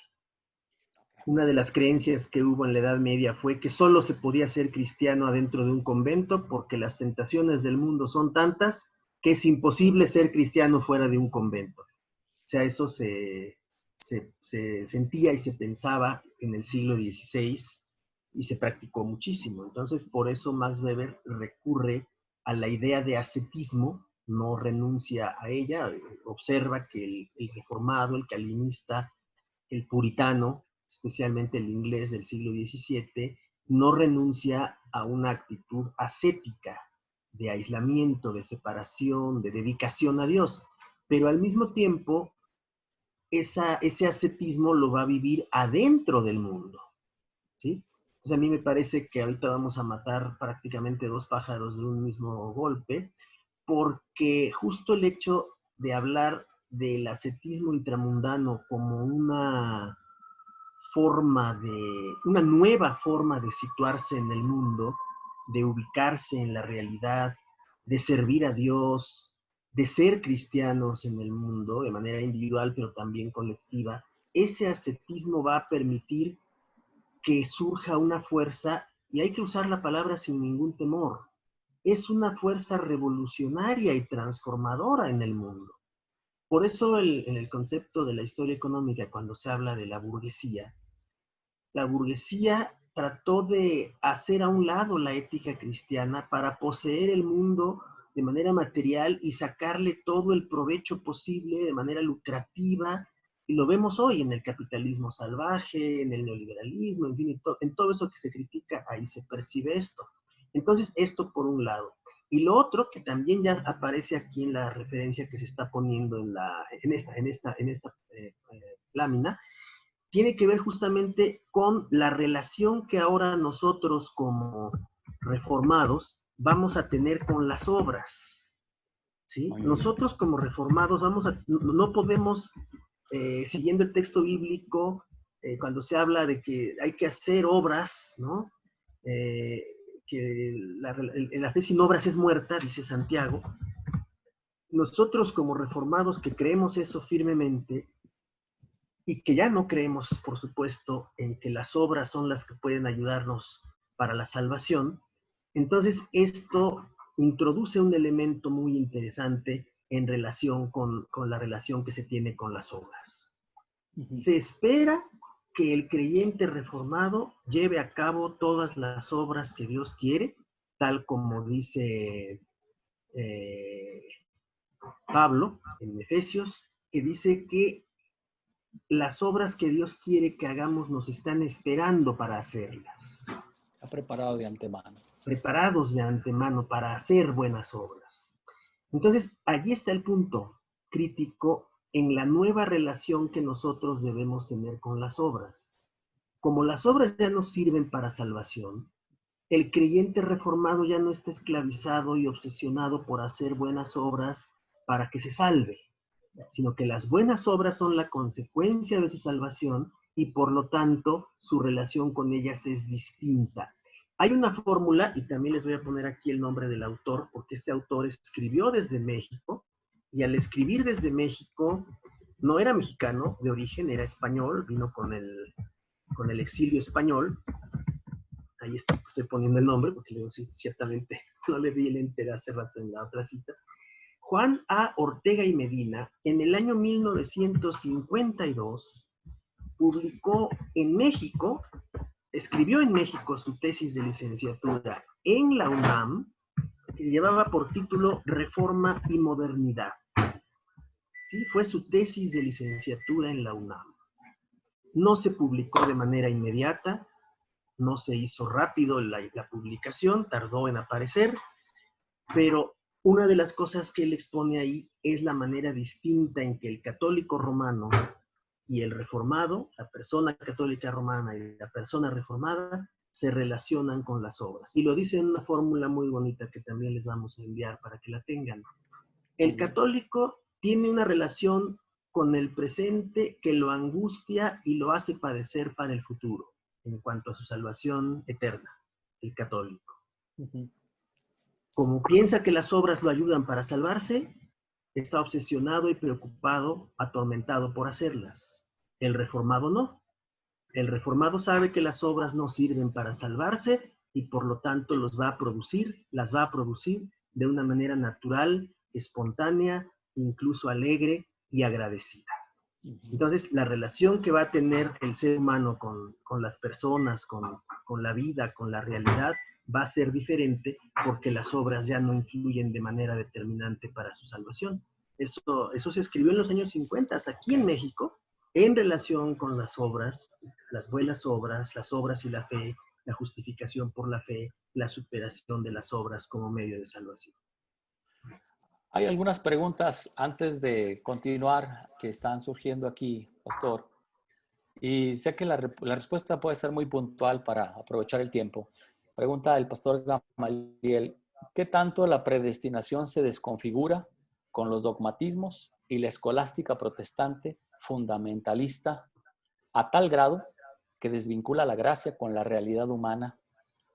Una de las creencias que hubo en la Edad Media fue que solo se podía ser cristiano adentro de un convento porque las tentaciones del mundo son tantas que es imposible ser cristiano fuera de un convento. O sea, eso se se sentía y se pensaba en el siglo XVI y se practicó muchísimo. Entonces, por eso Max Weber recurre a la idea de ascetismo, no renuncia a ella, observa que el reformado, el calvinista, el puritano, especialmente el inglés del siglo XVII, no renuncia a una actitud ascética, de aislamiento, de separación, de dedicación a Dios, pero al mismo tiempo ese ascetismo lo va a vivir adentro del mundo, ¿sí? Entonces a mí me parece que ahorita vamos a matar prácticamente dos pájaros de un mismo golpe, porque justo el hecho de hablar del ascetismo intramundano como una una nueva forma de situarse en el mundo, de ubicarse en la realidad, de servir a Dios, de ser cristianos en el mundo, de manera individual pero también colectiva, ese ascetismo va a permitir que surja una fuerza, y hay que usar la palabra sin ningún temor, es una fuerza revolucionaria y transformadora en el mundo. Por eso en el concepto de la historia económica, cuando se habla de la burguesía trató de hacer a un lado la ética cristiana para poseer el mundo de manera material y sacarle todo el provecho posible de manera lucrativa, y lo vemos hoy en el capitalismo salvaje, en el neoliberalismo, en fin, en todo eso que se critica, ahí se percibe esto. Entonces, esto por un lado. Y lo otro, que también ya aparece aquí en la referencia que se está poniendo en esta lámina, tiene que ver justamente con la relación que ahora nosotros como reformados vamos a tener con las obras, ¿sí? Nosotros como reformados no podemos, siguiendo el texto bíblico, cuando se habla de que hay que hacer obras, ¿no? Que la fe sin obras es muerta, dice Santiago. Nosotros como reformados que creemos eso firmemente, y que ya no creemos, por supuesto, en que las obras son las que pueden ayudarnos para la salvación, entonces esto introduce un elemento muy interesante en relación con la relación que se tiene con las obras. Se espera que el creyente reformado lleve a cabo todas las obras que Dios quiere, tal como dice Pablo en Efesios, que dice que las obras que Dios quiere que hagamos nos están esperando para hacerlas. Está preparado de antemano. Preparados de antemano para hacer buenas obras. Entonces, allí está el punto crítico en la nueva relación que nosotros debemos tener con las obras. Como las obras ya no sirven para salvación, el creyente reformado ya no está esclavizado y obsesionado por hacer buenas obras para que se salve, sino que las buenas obras son la consecuencia de su salvación y por lo tanto su relación con ellas es distinta. Hay una fórmula, y también les voy a poner aquí el nombre del autor, porque este autor escribió desde México, y al escribir desde México, no era mexicano de origen, era español, vino con el exilio español. Ahí estoy poniendo el nombre, porque luego sí, ciertamente no le vi el enter hace rato en la otra cita. Juan A. Ortega y Medina, en el año 1952, publicó en México, escribió en México su tesis de licenciatura en la UNAM, que llevaba por título Reforma y Modernidad. Sí, fue su tesis de licenciatura en la UNAM. No se publicó de manera inmediata, no se hizo rápido la publicación, tardó en aparecer, pero una de las cosas que él expone ahí es la manera distinta en que el católico romano y el reformado, la persona católica romana y la persona reformada, se relacionan con las obras. Y lo dice en una fórmula muy bonita que también les vamos a enviar para que la tengan. El católico tiene una relación con el presente que lo angustia y lo hace padecer para el futuro, en cuanto a su salvación eterna, el católico. Como piensa que las obras lo ayudan para salvarse, está obsesionado y preocupado, atormentado por hacerlas. El reformado no. El reformado sabe que las obras no sirven para salvarse y por lo tanto las va a producir de una manera natural, espontánea, incluso alegre y agradecida. Entonces, la relación que va a tener el ser humano con las personas, con la vida, con la realidad, va a ser diferente porque las obras ya no influyen de manera determinante para su salvación. Eso se escribió en los años 50 aquí en México, en relación con las obras, las buenas obras, las obras y la fe, la justificación por la fe, la superación de las obras como medio de salvación. Hay algunas preguntas antes de continuar que están surgiendo aquí, pastor. Y sé que la respuesta puede ser muy puntual para aprovechar el tiempo. Pregunta el pastor Gamaliel, ¿qué tanto la predestinación se desconfigura con los dogmatismos y la escolástica protestante fundamentalista a tal grado que desvincula la gracia con la realidad humana,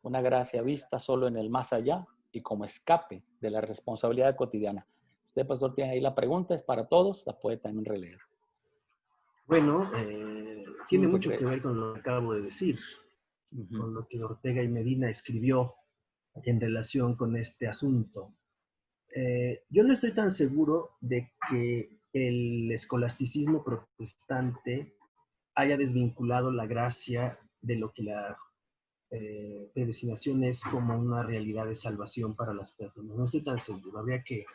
una gracia vista solo en el más allá y como escape de la responsabilidad cotidiana? Usted, pastor, tiene ahí la pregunta, es para todos, la puede también releer. Bueno, tiene Sí, mucho porque... que ver con lo que acabo de decir, con lo que Ortega y Medina escribió en relación con este asunto. Yo no estoy tan seguro de que el escolasticismo protestante haya desvinculado la gracia de lo que la predestinación es como una realidad de salvación para las personas. No estoy tan seguro. Habría que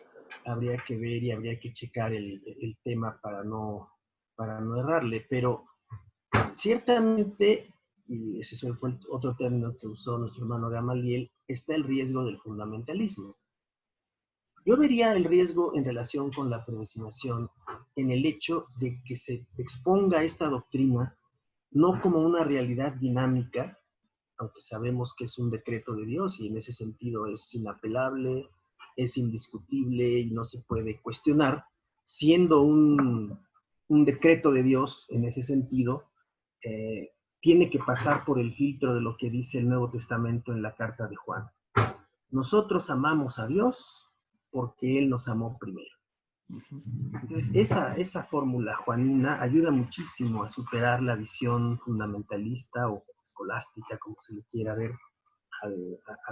ver y habría que checar el tema para no errarle, pero ciertamente, y ese fue otro término que usó nuestro hermano Gamaliel, está el riesgo del fundamentalismo. Yo vería el riesgo en relación con la predestinación en el hecho de que se exponga esta doctrina no como una realidad dinámica, aunque sabemos que es un decreto de Dios y en ese sentido es inapelable, es indiscutible y no se puede cuestionar, siendo un decreto de Dios en ese sentido, tiene que pasar por el filtro de lo que dice el Nuevo Testamento en la carta de Juan. Nosotros amamos a Dios porque Él nos amó primero. Entonces, esa fórmula juanina ayuda muchísimo a superar la visión fundamentalista o escolástica, como se le quiera ver,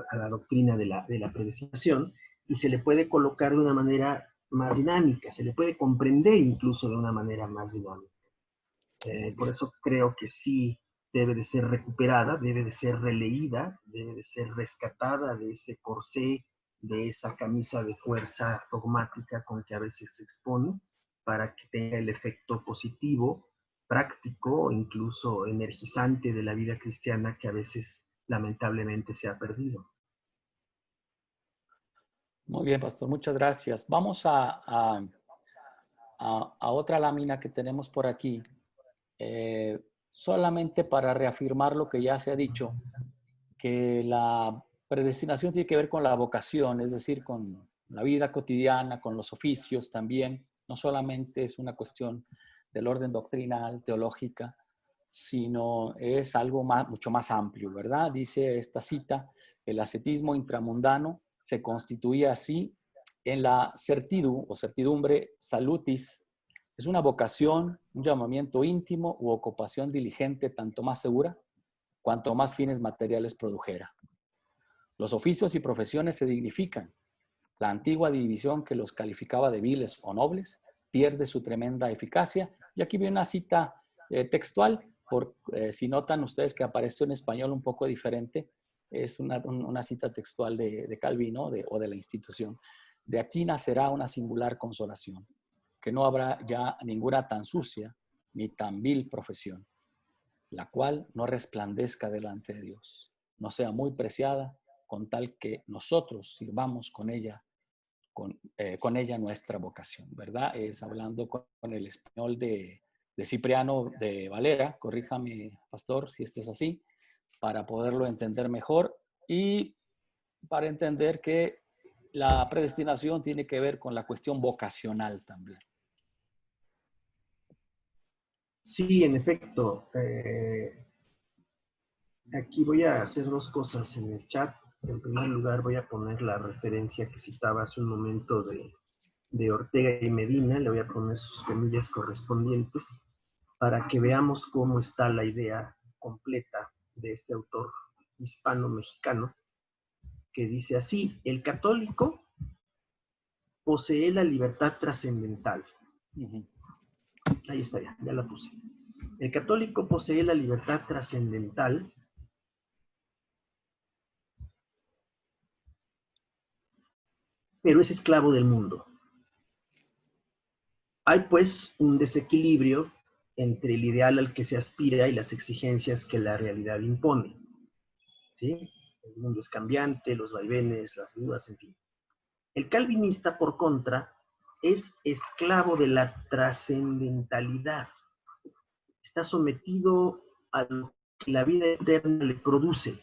a la doctrina de la predestinación, y se le puede colocar de una manera más dinámica, se le puede comprender incluso de una manera más dinámica. Por eso creo que sí debe de ser recuperada, debe de ser releída, debe de ser rescatada de ese corsé, de esa camisa de fuerza dogmática con que a veces se expone, para que tenga el efecto positivo, práctico, incluso energizante de la vida cristiana que a veces lamentablemente se ha perdido. Muy bien, pastor, muchas gracias. Vamos a otra lámina que tenemos por aquí, solamente para reafirmar lo que ya se ha dicho, que la predestinación tiene que ver con la vocación, es decir, con la vida cotidiana, con los oficios también. No solamente es una cuestión del orden doctrinal, teológica, sino es algo mucho más amplio, ¿verdad? Dice esta cita, el ascetismo intramundano se constituía así en la certidumbre salutis. Es una vocación, un llamamiento íntimo u ocupación diligente tanto más segura cuanto más fines materiales produjera. Los oficios y profesiones se dignifican. La antigua división que los calificaba de viles o nobles pierde su tremenda eficacia. Y aquí viene una cita textual, si notan ustedes que aparece en español un poco diferente, es una cita textual de Calvino o de la institución. De aquí nacerá una singular consolación, que no habrá ya ninguna tan sucia ni tan vil profesión, la cual no resplandezca delante de Dios, no sea muy preciada, con tal que nosotros sirvamos con ella nuestra vocación, ¿verdad? Es hablando con el español de Cipriano de Valera, corríjame, pastor, si esto es así, para poderlo entender mejor y para entender que la predestinación tiene que ver con la cuestión vocacional también. Sí, en efecto. Aquí voy a hacer dos cosas en el chat. En primer lugar, voy a poner la referencia que citaba hace un momento de Ortega y Medina. Le voy a poner sus comillas correspondientes para que veamos cómo está la idea completa de este autor hispano-mexicano, que dice así: el católico posee la libertad trascendental. Ahí está, ya la puse. El católico posee la libertad trascendental, pero es esclavo del mundo. Hay pues un desequilibrio entre el ideal al que se aspira y las exigencias que la realidad impone. ¿Sí? El mundo es cambiante, los vaivenes, las dudas, en fin. El calvinista, por contra, es esclavo de la trascendentalidad. Está sometido a lo que la vida eterna le produce.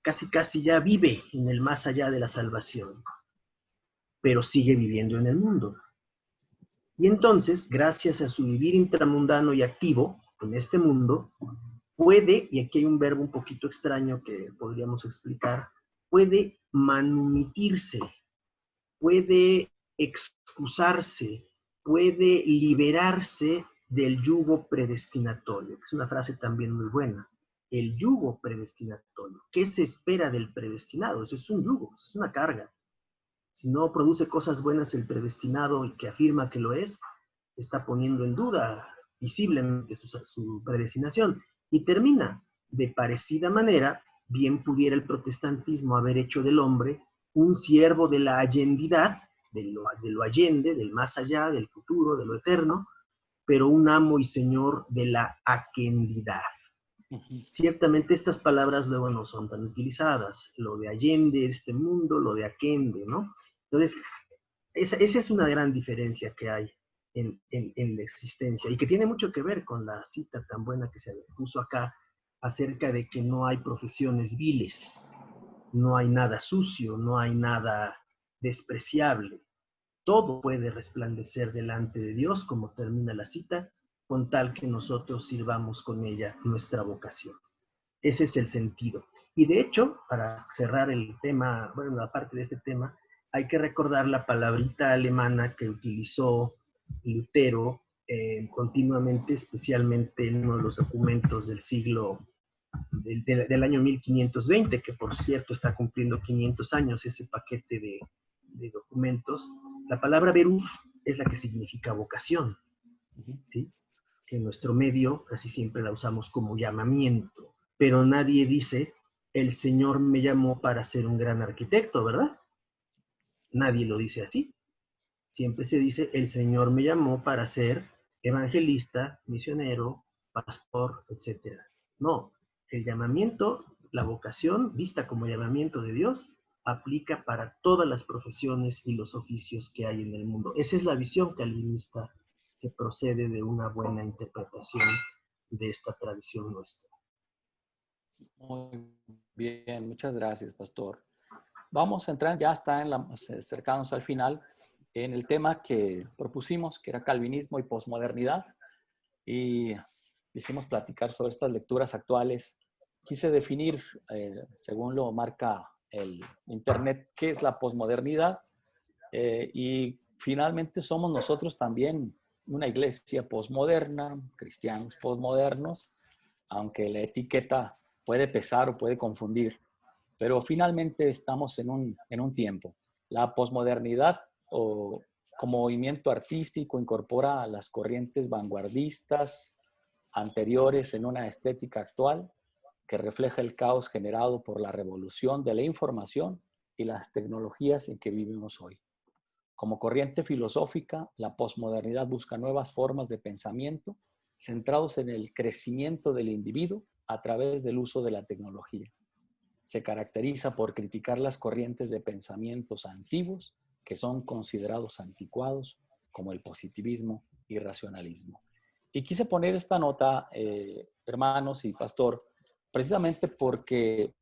Casi ya vive en el más allá de la salvación, pero sigue viviendo en el mundo. Y entonces, gracias a su vivir intramundano y activo en este mundo, puede, y aquí hay un verbo un poquito extraño que podríamos explicar, puede manumitirse, puede excusarse, puede liberarse del yugo predestinatorio, que es una frase también muy buena. El yugo predestinatorio. ¿Qué se espera del predestinado? Eso es un yugo, eso es una carga. Si no produce cosas buenas el predestinado y que afirma que lo es, está poniendo en duda visiblemente su predestinación. Y termina, de parecida manera, bien pudiera el protestantismo haber hecho del hombre un siervo de la allendidad, de lo allende, del más allá, del futuro, de lo eterno, pero un amo y señor de la aquendidad. Ciertamente estas palabras luego no son tan utilizadas, lo de allende este mundo, lo de aquende, ¿no? Entonces, esa es una gran diferencia que hay en la existencia y que tiene mucho que ver con la cita tan buena que se puso acá acerca de que no hay profesiones viles, no hay nada sucio, no hay nada despreciable. Todo puede resplandecer delante de Dios, como termina la cita, con tal que nosotros sirvamos con ella nuestra vocación. Ese es el sentido. Y de hecho, para cerrar el tema, bueno, la parte de este tema, hay que recordar la palabrita alemana que utilizó Lutero continuamente, especialmente en uno de los documentos del siglo, del año 1520, que por cierto está cumpliendo 500 años ese paquete de documentos. La palabra Beruf es la que significa vocación, ¿sí? Que en nuestro medio casi siempre la usamos como llamamiento, pero nadie dice, el Señor me llamó para ser un gran arquitecto, ¿verdad? Nadie lo dice así. Siempre se dice, el Señor me llamó para ser evangelista, misionero, pastor, etc. No, el llamamiento, la vocación, vista como llamamiento de Dios, aplica para todas las profesiones y los oficios que hay en el mundo. Esa es la visión calvinista que procede de una buena interpretación de esta tradición nuestra. Muy bien, muchas gracias, pastor. Vamos a entrar, ya está cercanos al final, en el tema que propusimos, que era calvinismo y posmodernidad. Y quisimos platicar sobre estas lecturas actuales. Quise definir, según lo marca el Internet, qué es la posmodernidad. Y finalmente somos nosotros también una iglesia posmoderna, cristianos posmodernos, aunque la etiqueta puede pesar o puede confundir. Pero finalmente estamos en un tiempo. La posmodernidad como movimiento artístico incorpora las corrientes vanguardistas anteriores en una estética actual que refleja el caos generado por la revolución de la información y las tecnologías en que vivimos hoy. Como corriente filosófica, la posmodernidad busca nuevas formas de pensamiento centrados en el crecimiento del individuo a través del uso de la tecnología. Se caracteriza por criticar las corrientes de pensamientos antiguos que son considerados anticuados, como el positivismo y racionalismo. Y quise poner esta nota, hermanos y pastor, precisamente porque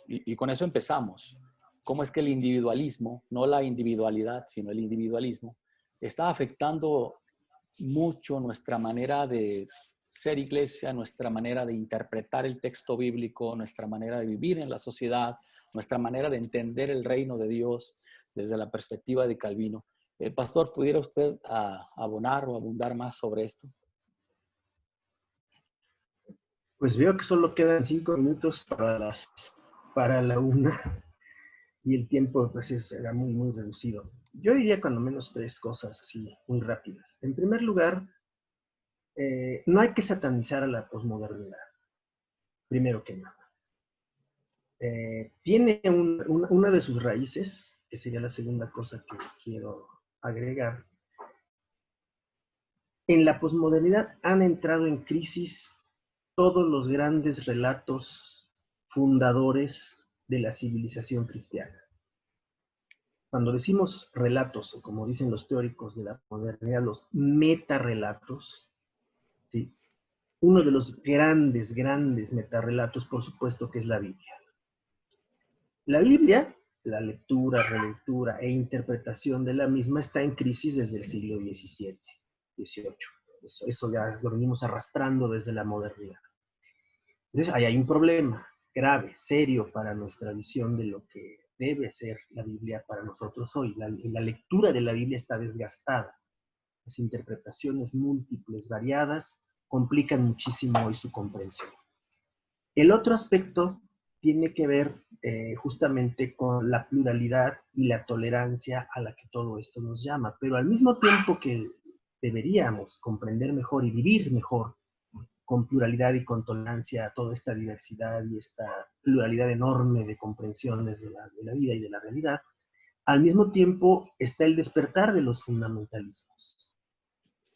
y con eso empezamos, cómo es que el individualismo, no la individualidad, sino el individualismo, está afectando mucho nuestra manera de ser iglesia, nuestra manera de interpretar el texto bíblico, nuestra manera de vivir en la sociedad, nuestra manera de entender el reino de Dios desde la perspectiva de Calvino. Pastor, ¿pudiera usted abonar o abundar más sobre esto? Pues veo que solo quedan 5 minutos para la 1 y el tiempo pues era muy reducido. Yo diría cuando menos tres cosas así, muy rápidas. En primer lugar, no hay que satanizar a la posmodernidad, primero que nada. Tiene una de sus raíces, que sería la segunda cosa que quiero agregar. En la posmodernidad han entrado en crisis todos los grandes relatos fundadores de la civilización cristiana. Cuando decimos relatos, o como dicen los teóricos de la modernidad, los metarrelatos, ¿sí? Uno de los grandes metarrelatos, por supuesto, que es la Biblia. La Biblia, la lectura, relectura e interpretación de la misma está en crisis desde el siglo XVII, XVIII. Eso ya lo venimos arrastrando desde la modernidad. Entonces, ahí hay un problema grave, serio para nuestra visión de lo que debe ser la Biblia para nosotros hoy. La lectura de la Biblia está desgastada. Las interpretaciones múltiples, variadas, complican muchísimo hoy su comprensión. El otro aspecto tiene que ver justamente con la pluralidad y la tolerancia a la que todo esto nos llama, pero al mismo tiempo que deberíamos comprender mejor y vivir mejor con pluralidad y con tolerancia a toda esta diversidad y esta pluralidad enorme de comprensiones de la vida y de la realidad, al mismo tiempo está el despertar de los fundamentalismos.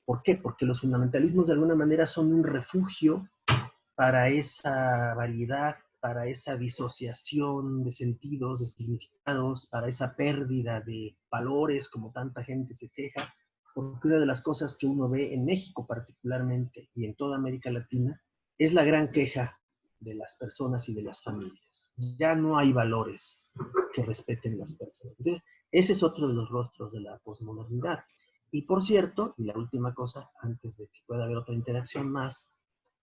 ¿Por qué? Porque los fundamentalismos de alguna manera son un refugio para esa variedad, para esa disociación de sentidos, de significados, para esa pérdida de valores, como tanta gente se queja, porque una de las cosas que uno ve en México particularmente y en toda América Latina es la gran queja de las personas y de las familias. Ya no hay valores que respeten las personas. Entonces, ese es otro de los rostros de la posmodernidad. Y por cierto, y la última cosa, antes de que pueda haber otra interacción más,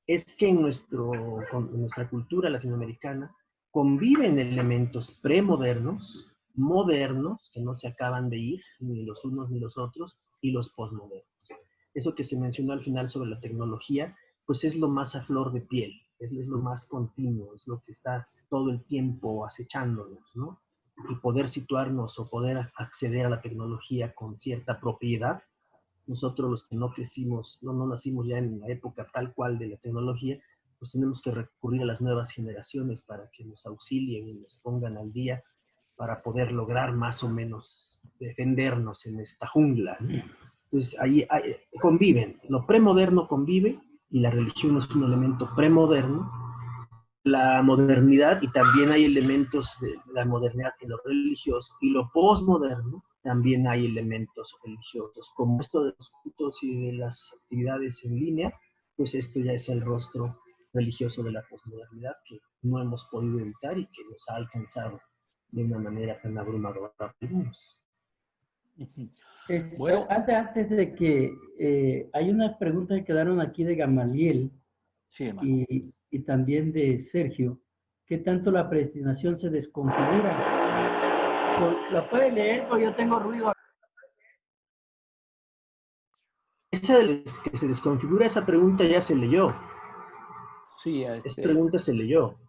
es que en nuestra cultura latinoamericana conviven elementos premodernos, modernos, que no se acaban de ir, ni los unos ni los otros, y los posmodernos. Eso que se mencionó al final sobre la tecnología, pues es lo más a flor de piel, es lo más continuo, es lo que está todo el tiempo acechándonos, ¿no? Y poder situarnos o poder acceder a la tecnología con cierta propiedad. Nosotros los que no crecimos, no nacimos ya en la época tal cual de la tecnología, pues tenemos que recurrir a las nuevas generaciones para que nos auxilien y nos pongan al día para poder lograr más o menos defendernos en esta jungla, ¿no? Entonces ahí conviven, lo premoderno convive y la religión es un elemento premoderno, la modernidad, y también hay elementos de la modernidad en lo religioso, y lo posmoderno, también hay elementos religiosos, como esto de los cultos y de las actividades en línea, pues esto ya es el rostro religioso de la posmodernidad que no hemos podido evitar y que nos ha alcanzado de una manera tan abrumadora para algunos. Bueno, Antes de que hay unas preguntas que quedaron aquí de Gamaliel sí, hermano. y también de Sergio. ¿Qué tanto la predestinación se desconfigura? ¿La puede leer? Porque yo tengo ruido. Esa de que se desconfigura, esa pregunta ya se leyó. Sí, Esa pregunta se leyó.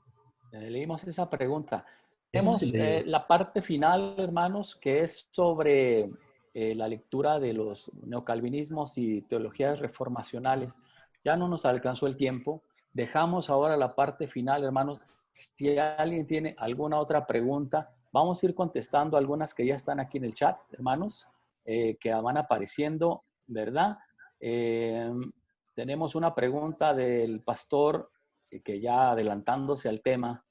leímos esa pregunta. Esa se Tenemos leyó. la parte final, hermanos, que es sobre la lectura de los neocalvinismos y teologías reformacionales. Ya no nos alcanzó el tiempo. Dejamos ahora la parte final, hermanos. Si alguien tiene alguna otra pregunta, vamos a ir contestando algunas que ya están aquí en el chat, hermanos, que van apareciendo, ¿verdad? Tenemos una pregunta del pastor, que ya adelantándose al tema.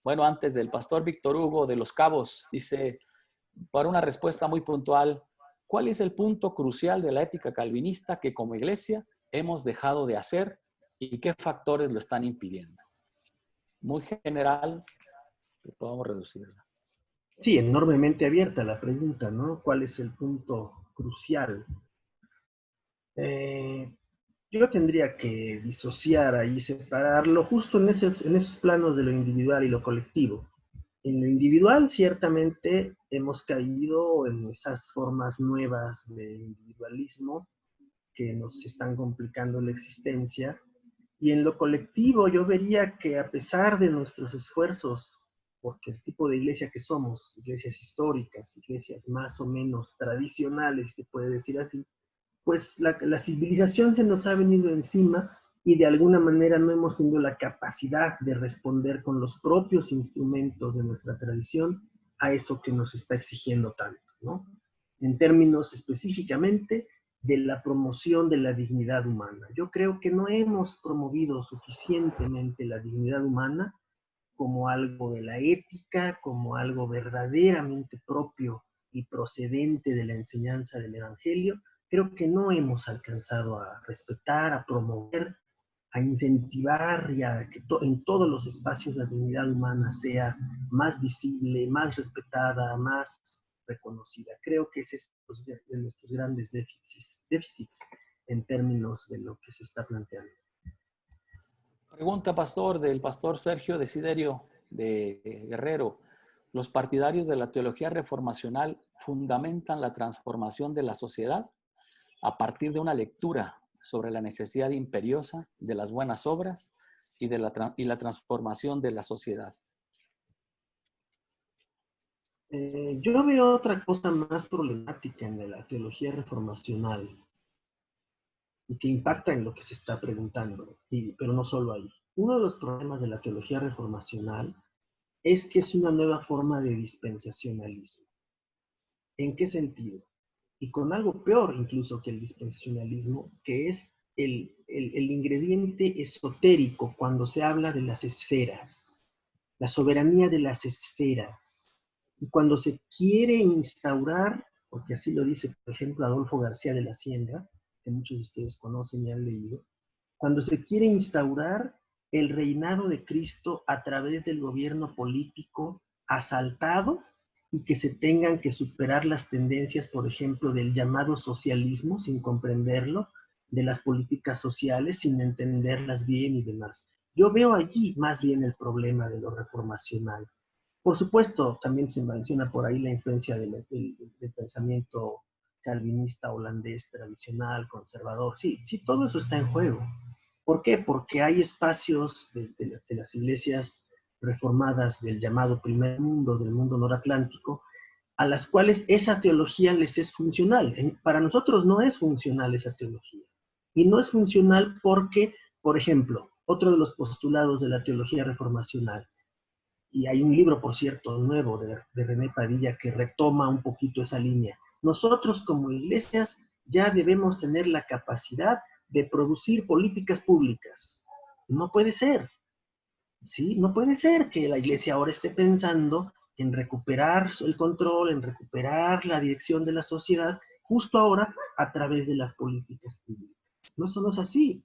Bueno, antes del pastor Víctor Hugo de Los Cabos, dice, para una respuesta muy puntual, ¿cuál es el punto crucial de la ética calvinista que como iglesia hemos dejado de hacer y qué factores lo están impidiendo? Muy general, que podamos reducirla. Sí, enormemente abierta la pregunta, ¿no? ¿Cuál es el punto crucial? Yo tendría que disociar ahí, separarlo justo en esos planos de lo individual y lo colectivo. En lo individual, ciertamente, hemos caído en esas formas nuevas de individualismo que nos están complicando la existencia. Y en lo colectivo, yo vería que a pesar de nuestros esfuerzos porque el tipo de iglesia que somos, iglesias históricas, iglesias más o menos tradicionales, se puede decir así, pues la civilización se nos ha venido encima y de alguna manera no hemos tenido la capacidad de responder con los propios instrumentos de nuestra tradición a eso que nos está exigiendo tanto, ¿no? En términos específicamente de la promoción de la dignidad humana. Yo creo que no hemos promovido suficientemente la dignidad humana como algo de la ética, como algo verdaderamente propio y procedente de la enseñanza del Evangelio. Creo que no hemos alcanzado a respetar, a promover, a incentivar y a que en todos los espacios la dignidad humana sea más visible, más respetada, más reconocida. Creo que ese es uno de nuestros grandes déficits en términos de lo que se está planteando. Pregunta, pastor, del pastor Sergio Desiderio de Guerrero. ¿Los partidarios de la teología reformacional fundamentan la transformación de la sociedad a partir de una lectura sobre la necesidad imperiosa de las buenas obras y la transformación de la sociedad? Yo veo otra cosa más problemática en la teología reformacional y que impacta en lo que se está preguntando, pero no solo ahí. Uno de los problemas de la teología reformacional es que es una nueva forma de dispensacionalismo. ¿En qué sentido? Y con algo peor incluso que el dispensacionalismo, que es el ingrediente esotérico cuando se habla de las esferas, la soberanía de las esferas. Y cuando se quiere instaurar, porque así lo dice, por ejemplo, Adolfo García de la Hacienda, que muchos de ustedes conocen y han leído, cuando se quiere instaurar el reinado de Cristo a través del gobierno político asaltado y que se tengan que superar las tendencias, por ejemplo, del llamado socialismo sin comprenderlo, de las políticas sociales sin entenderlas bien y demás. Yo veo allí más bien el problema de lo reformacional. Por supuesto, también se menciona por ahí la influencia del pensamiento calvinista holandés tradicional, conservador. Sí, sí, todo eso está en juego. ¿Por qué? Porque hay espacios de las iglesias reformadas del llamado primer mundo, del mundo noratlántico, a las cuales esa teología les es funcional. Para nosotros no es funcional esa teología. Y no es funcional porque, por ejemplo, otro de los postulados de la teología reformacional, y hay un libro, por cierto, nuevo de René Padilla que retoma un poquito esa línea. Nosotros como iglesias ya debemos tener la capacidad de producir políticas públicas. No puede ser, ¿sí? No puede ser que la iglesia ahora esté pensando en recuperar el control, en recuperar la dirección de la sociedad, justo ahora a través de las políticas públicas. No, eso no es así.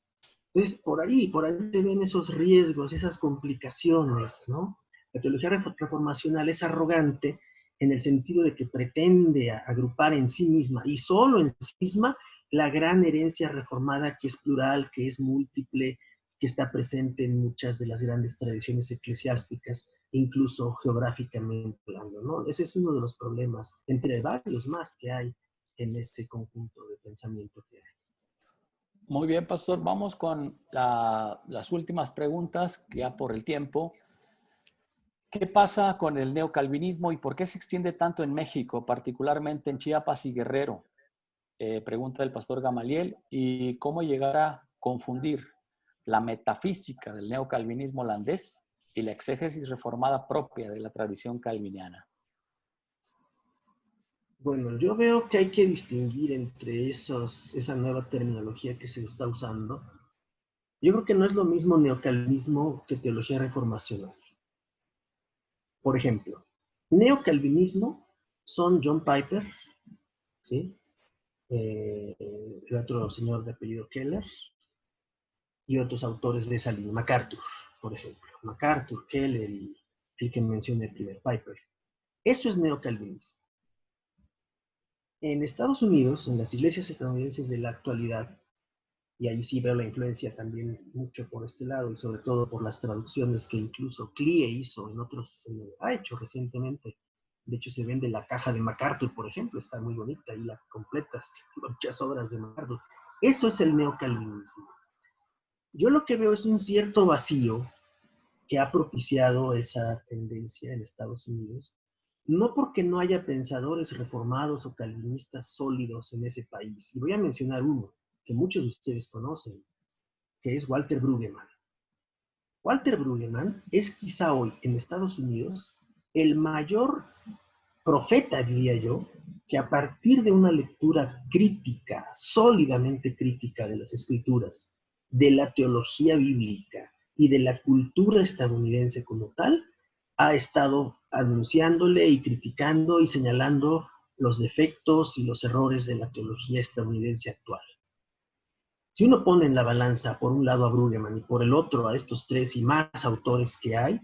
Entonces, por ahí se ven esos riesgos, esas complicaciones, ¿no? La teología reformacional es arrogante en el sentido de que pretende agrupar en sí misma, y solo en sí misma, la gran herencia reformada que es plural, que es múltiple, que está presente en muchas de las grandes tradiciones eclesiásticas, incluso geográficamente hablando, ¿no? Ese es uno de los problemas, entre varios más que hay en ese conjunto de pensamiento que hay. Muy bien, pastor. Vamos con las últimas preguntas, ya por el tiempo. ¿Qué pasa con el neocalvinismo y por qué se extiende tanto en México, particularmente en Chiapas y Guerrero? Pregunta el pastor Gamaliel. ¿Y cómo llegar a confundir la metafísica del neocalvinismo holandés y la exégesis reformada propia de la tradición calviniana? Bueno, yo veo que hay que distinguir entre esa nueva terminología que se está usando. Yo creo que no es lo mismo neocalvinismo que teología reformacional. Por ejemplo, neocalvinismo son John Piper, ¿sí? El otro señor de apellido Keller, y otros autores de esa línea, MacArthur, por ejemplo. MacArthur, Keller y el que mencioné primero, Piper. Eso es neocalvinismo. En Estados Unidos, en las iglesias estadounidenses de la actualidad, y ahí sí veo la influencia también mucho por este lado, y sobre todo por las traducciones que incluso CLIE hizo, en otros ha hecho recientemente. De hecho, se vende la caja de MacArthur, por ejemplo, está muy bonita, y la completas, muchas obras de MacArthur. Eso es el neocalvinismo. Yo lo que veo es un cierto vacío que ha propiciado esa tendencia en Estados Unidos, no porque no haya pensadores reformados o calvinistas sólidos en ese país. Y voy a mencionar uno que muchos de ustedes conocen, que es Walter Brueggemann. Walter Brueggemann es quizá hoy en Estados Unidos el mayor profeta, diría yo, que a partir de una lectura crítica, sólidamente crítica de las escrituras, de la teología bíblica y de la cultura estadounidense como tal, ha estado anunciándole y criticando y señalando los defectos y los errores de la teología estadounidense actual. Si uno pone en la balanza por un lado a Brueggemann y por el otro a estos tres y más autores que hay,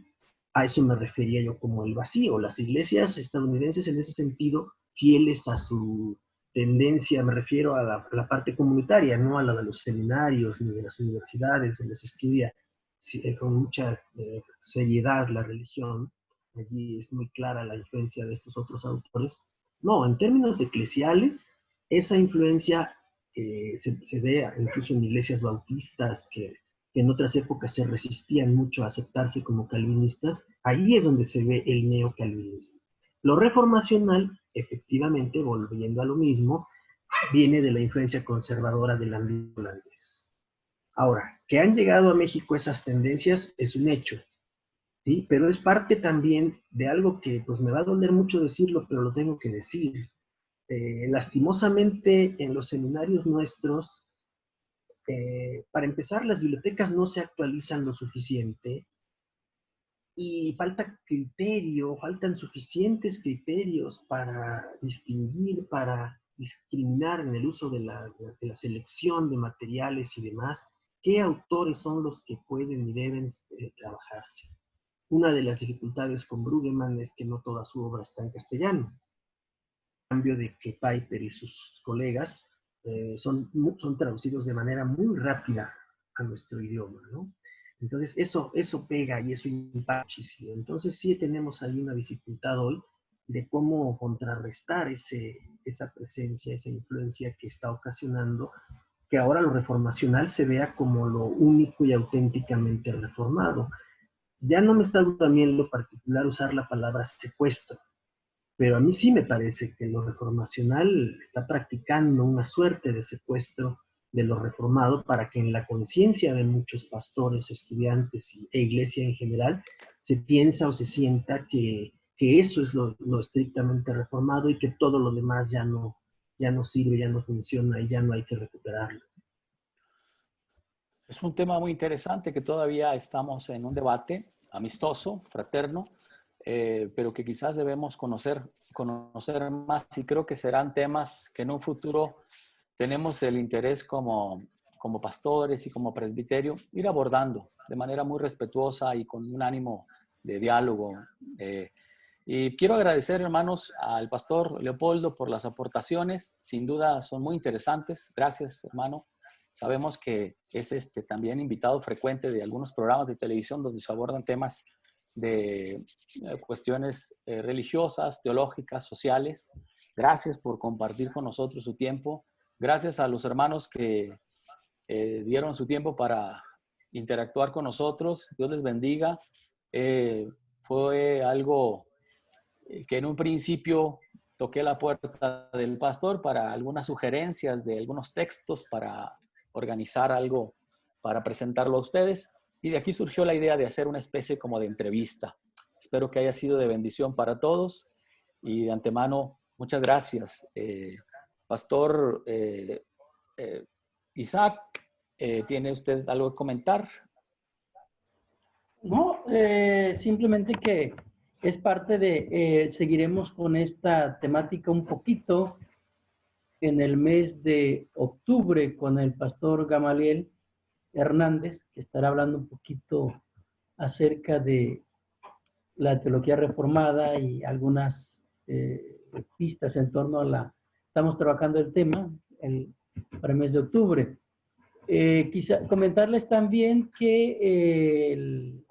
a eso me refería yo como el vacío. Las iglesias estadounidenses en ese sentido, fieles a su tendencia, me refiero a la parte comunitaria, no a la de los seminarios ni de las universidades donde se estudia con mucha seriedad la religión. Allí es muy clara la influencia de estos otros autores. No, en términos eclesiales, esa influencia se ve incluso en iglesias bautistas que en otras épocas se resistían mucho a aceptarse como calvinistas, ahí es donde se ve el neocalvinismo. Lo reformacional, efectivamente, volviendo a lo mismo, viene de la influencia conservadora del ámbito holandés. Ahora, que han llegado a México esas tendencias es un hecho, ¿sí? Pero es parte también de algo que pues me va a doler mucho decirlo, pero lo tengo que decir. Lastimosamente, en los seminarios nuestros, para empezar, las bibliotecas no se actualizan lo suficiente y falta criterio, faltan suficientes criterios para distinguir, para discriminar en el uso de la selección de materiales y demás, qué autores son los que pueden y deben trabajarse. Una de las dificultades con Brueggemann es que no toda su obra está en castellano, a cambio de que Piper y sus colegas son traducidos de manera muy rápida a nuestro idioma, ¿no? Entonces, eso pega y eso impacta muchísimo. Entonces, sí tenemos ahí una dificultad hoy de cómo contrarrestar esa presencia, esa influencia que está ocasionando que ahora lo reformacional se vea como lo único y auténticamente reformado. Ya no me está gustando también lo particular usar la palabra secuestro, pero a mí sí me parece que lo reformacional está practicando una suerte de secuestro de lo reformado para que en la conciencia de muchos pastores, estudiantes e iglesia en general se piensa o se sienta que eso es lo estrictamente reformado y que todo lo demás ya no sirve, ya no funciona y ya no hay que recuperarlo. Es un tema muy interesante que todavía estamos en un debate amistoso, fraterno, pero que quizás debemos conocer más, y creo que serán temas que en un futuro tenemos el interés como pastores y como presbiterio ir abordando de manera muy respetuosa y con un ánimo de diálogo. Y quiero agradecer, hermanos, al pastor Leopoldo por las aportaciones. Sin duda son muy interesantes. Gracias, hermano. Sabemos que es también invitado frecuente de algunos programas de televisión donde se abordan temas de cuestiones religiosas, teológicas, sociales. Gracias por compartir con nosotros su tiempo. Gracias a los hermanos que dieron su tiempo para interactuar con nosotros. Dios les bendiga. Fue algo que en un principio toqué la puerta del pastor para algunas sugerencias de algunos textos para organizar algo para presentarlo a ustedes. Y de aquí surgió la idea de hacer una especie como de entrevista. Espero que haya sido de bendición para todos. Y de antemano, muchas gracias. Pastor Isaac, ¿tiene usted algo que comentar? No, simplemente que es parte de, seguiremos con esta temática un poquito en el mes de octubre con el pastor Gamaliel Hernández, que estará hablando un poquito acerca de la teología reformada y algunas pistas en torno a estamos trabajando el tema para el mes de octubre. Quizá comentarles también que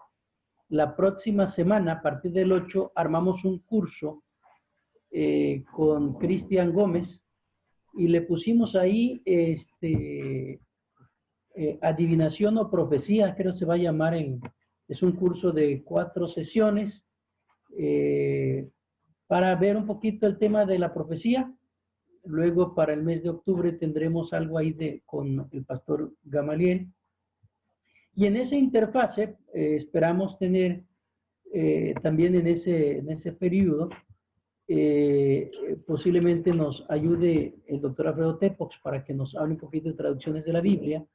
la próxima semana, a partir del 8, armamos un curso con Cristian Gómez y le pusimos ahí adivinación o profecía, creo se va a llamar en Es un curso de 4 sesiones para ver un poquito el tema de la profecía. Luego, para el mes de octubre, tendremos algo ahí con el pastor Gamaliel. Y en esa interfase esperamos tener también en ese periodo, posiblemente nos ayude el doctor Alfredo Tepox para que nos hable un poquito de traducciones de la Biblia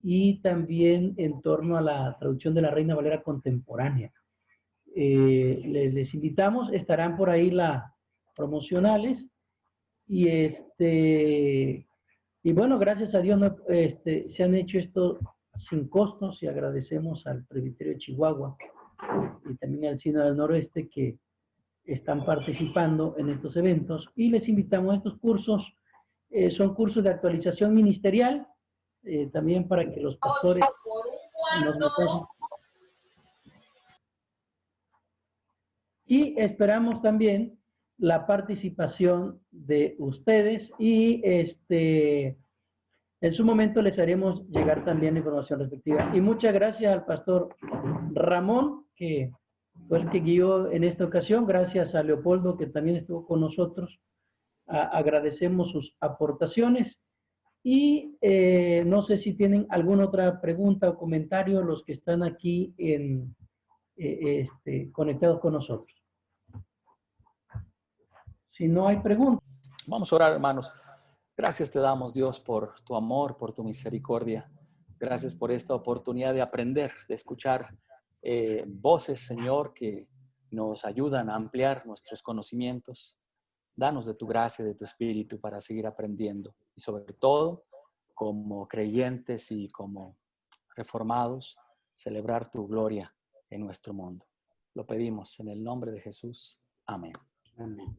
y también en torno a la traducción de la Reina Valera contemporánea. Les invitamos, estarán por ahí las promocionales y bueno, gracias a Dios se han hecho esto sin costos y agradecemos al Presbiterio de Chihuahua y también al Sínodo del Noroeste que están participando en estos eventos y les invitamos a estos cursos. Son cursos de actualización ministerial, también para que los pastores y esperamos también la participación de ustedes y en su momento les haremos llegar también la información respectiva. Y muchas gracias al pastor Ramón, que fue el que guió en esta ocasión. Gracias a Leopoldo, que también estuvo con nosotros. Agradecemos sus aportaciones. Y no sé si tienen alguna otra pregunta o comentario los que están aquí conectados con nosotros. Si no hay preguntas. Vamos a orar, hermanos. Gracias te damos, Dios, por tu amor, por tu misericordia. Gracias por esta oportunidad de aprender, de escuchar voces, Señor, que nos ayudan a ampliar nuestros conocimientos. Danos de tu gracia, de tu espíritu para seguir aprendiendo. Y sobre todo, como creyentes y como reformados, celebrar tu gloria en nuestro mundo. Lo pedimos en el nombre de Jesús. Amén. Amén.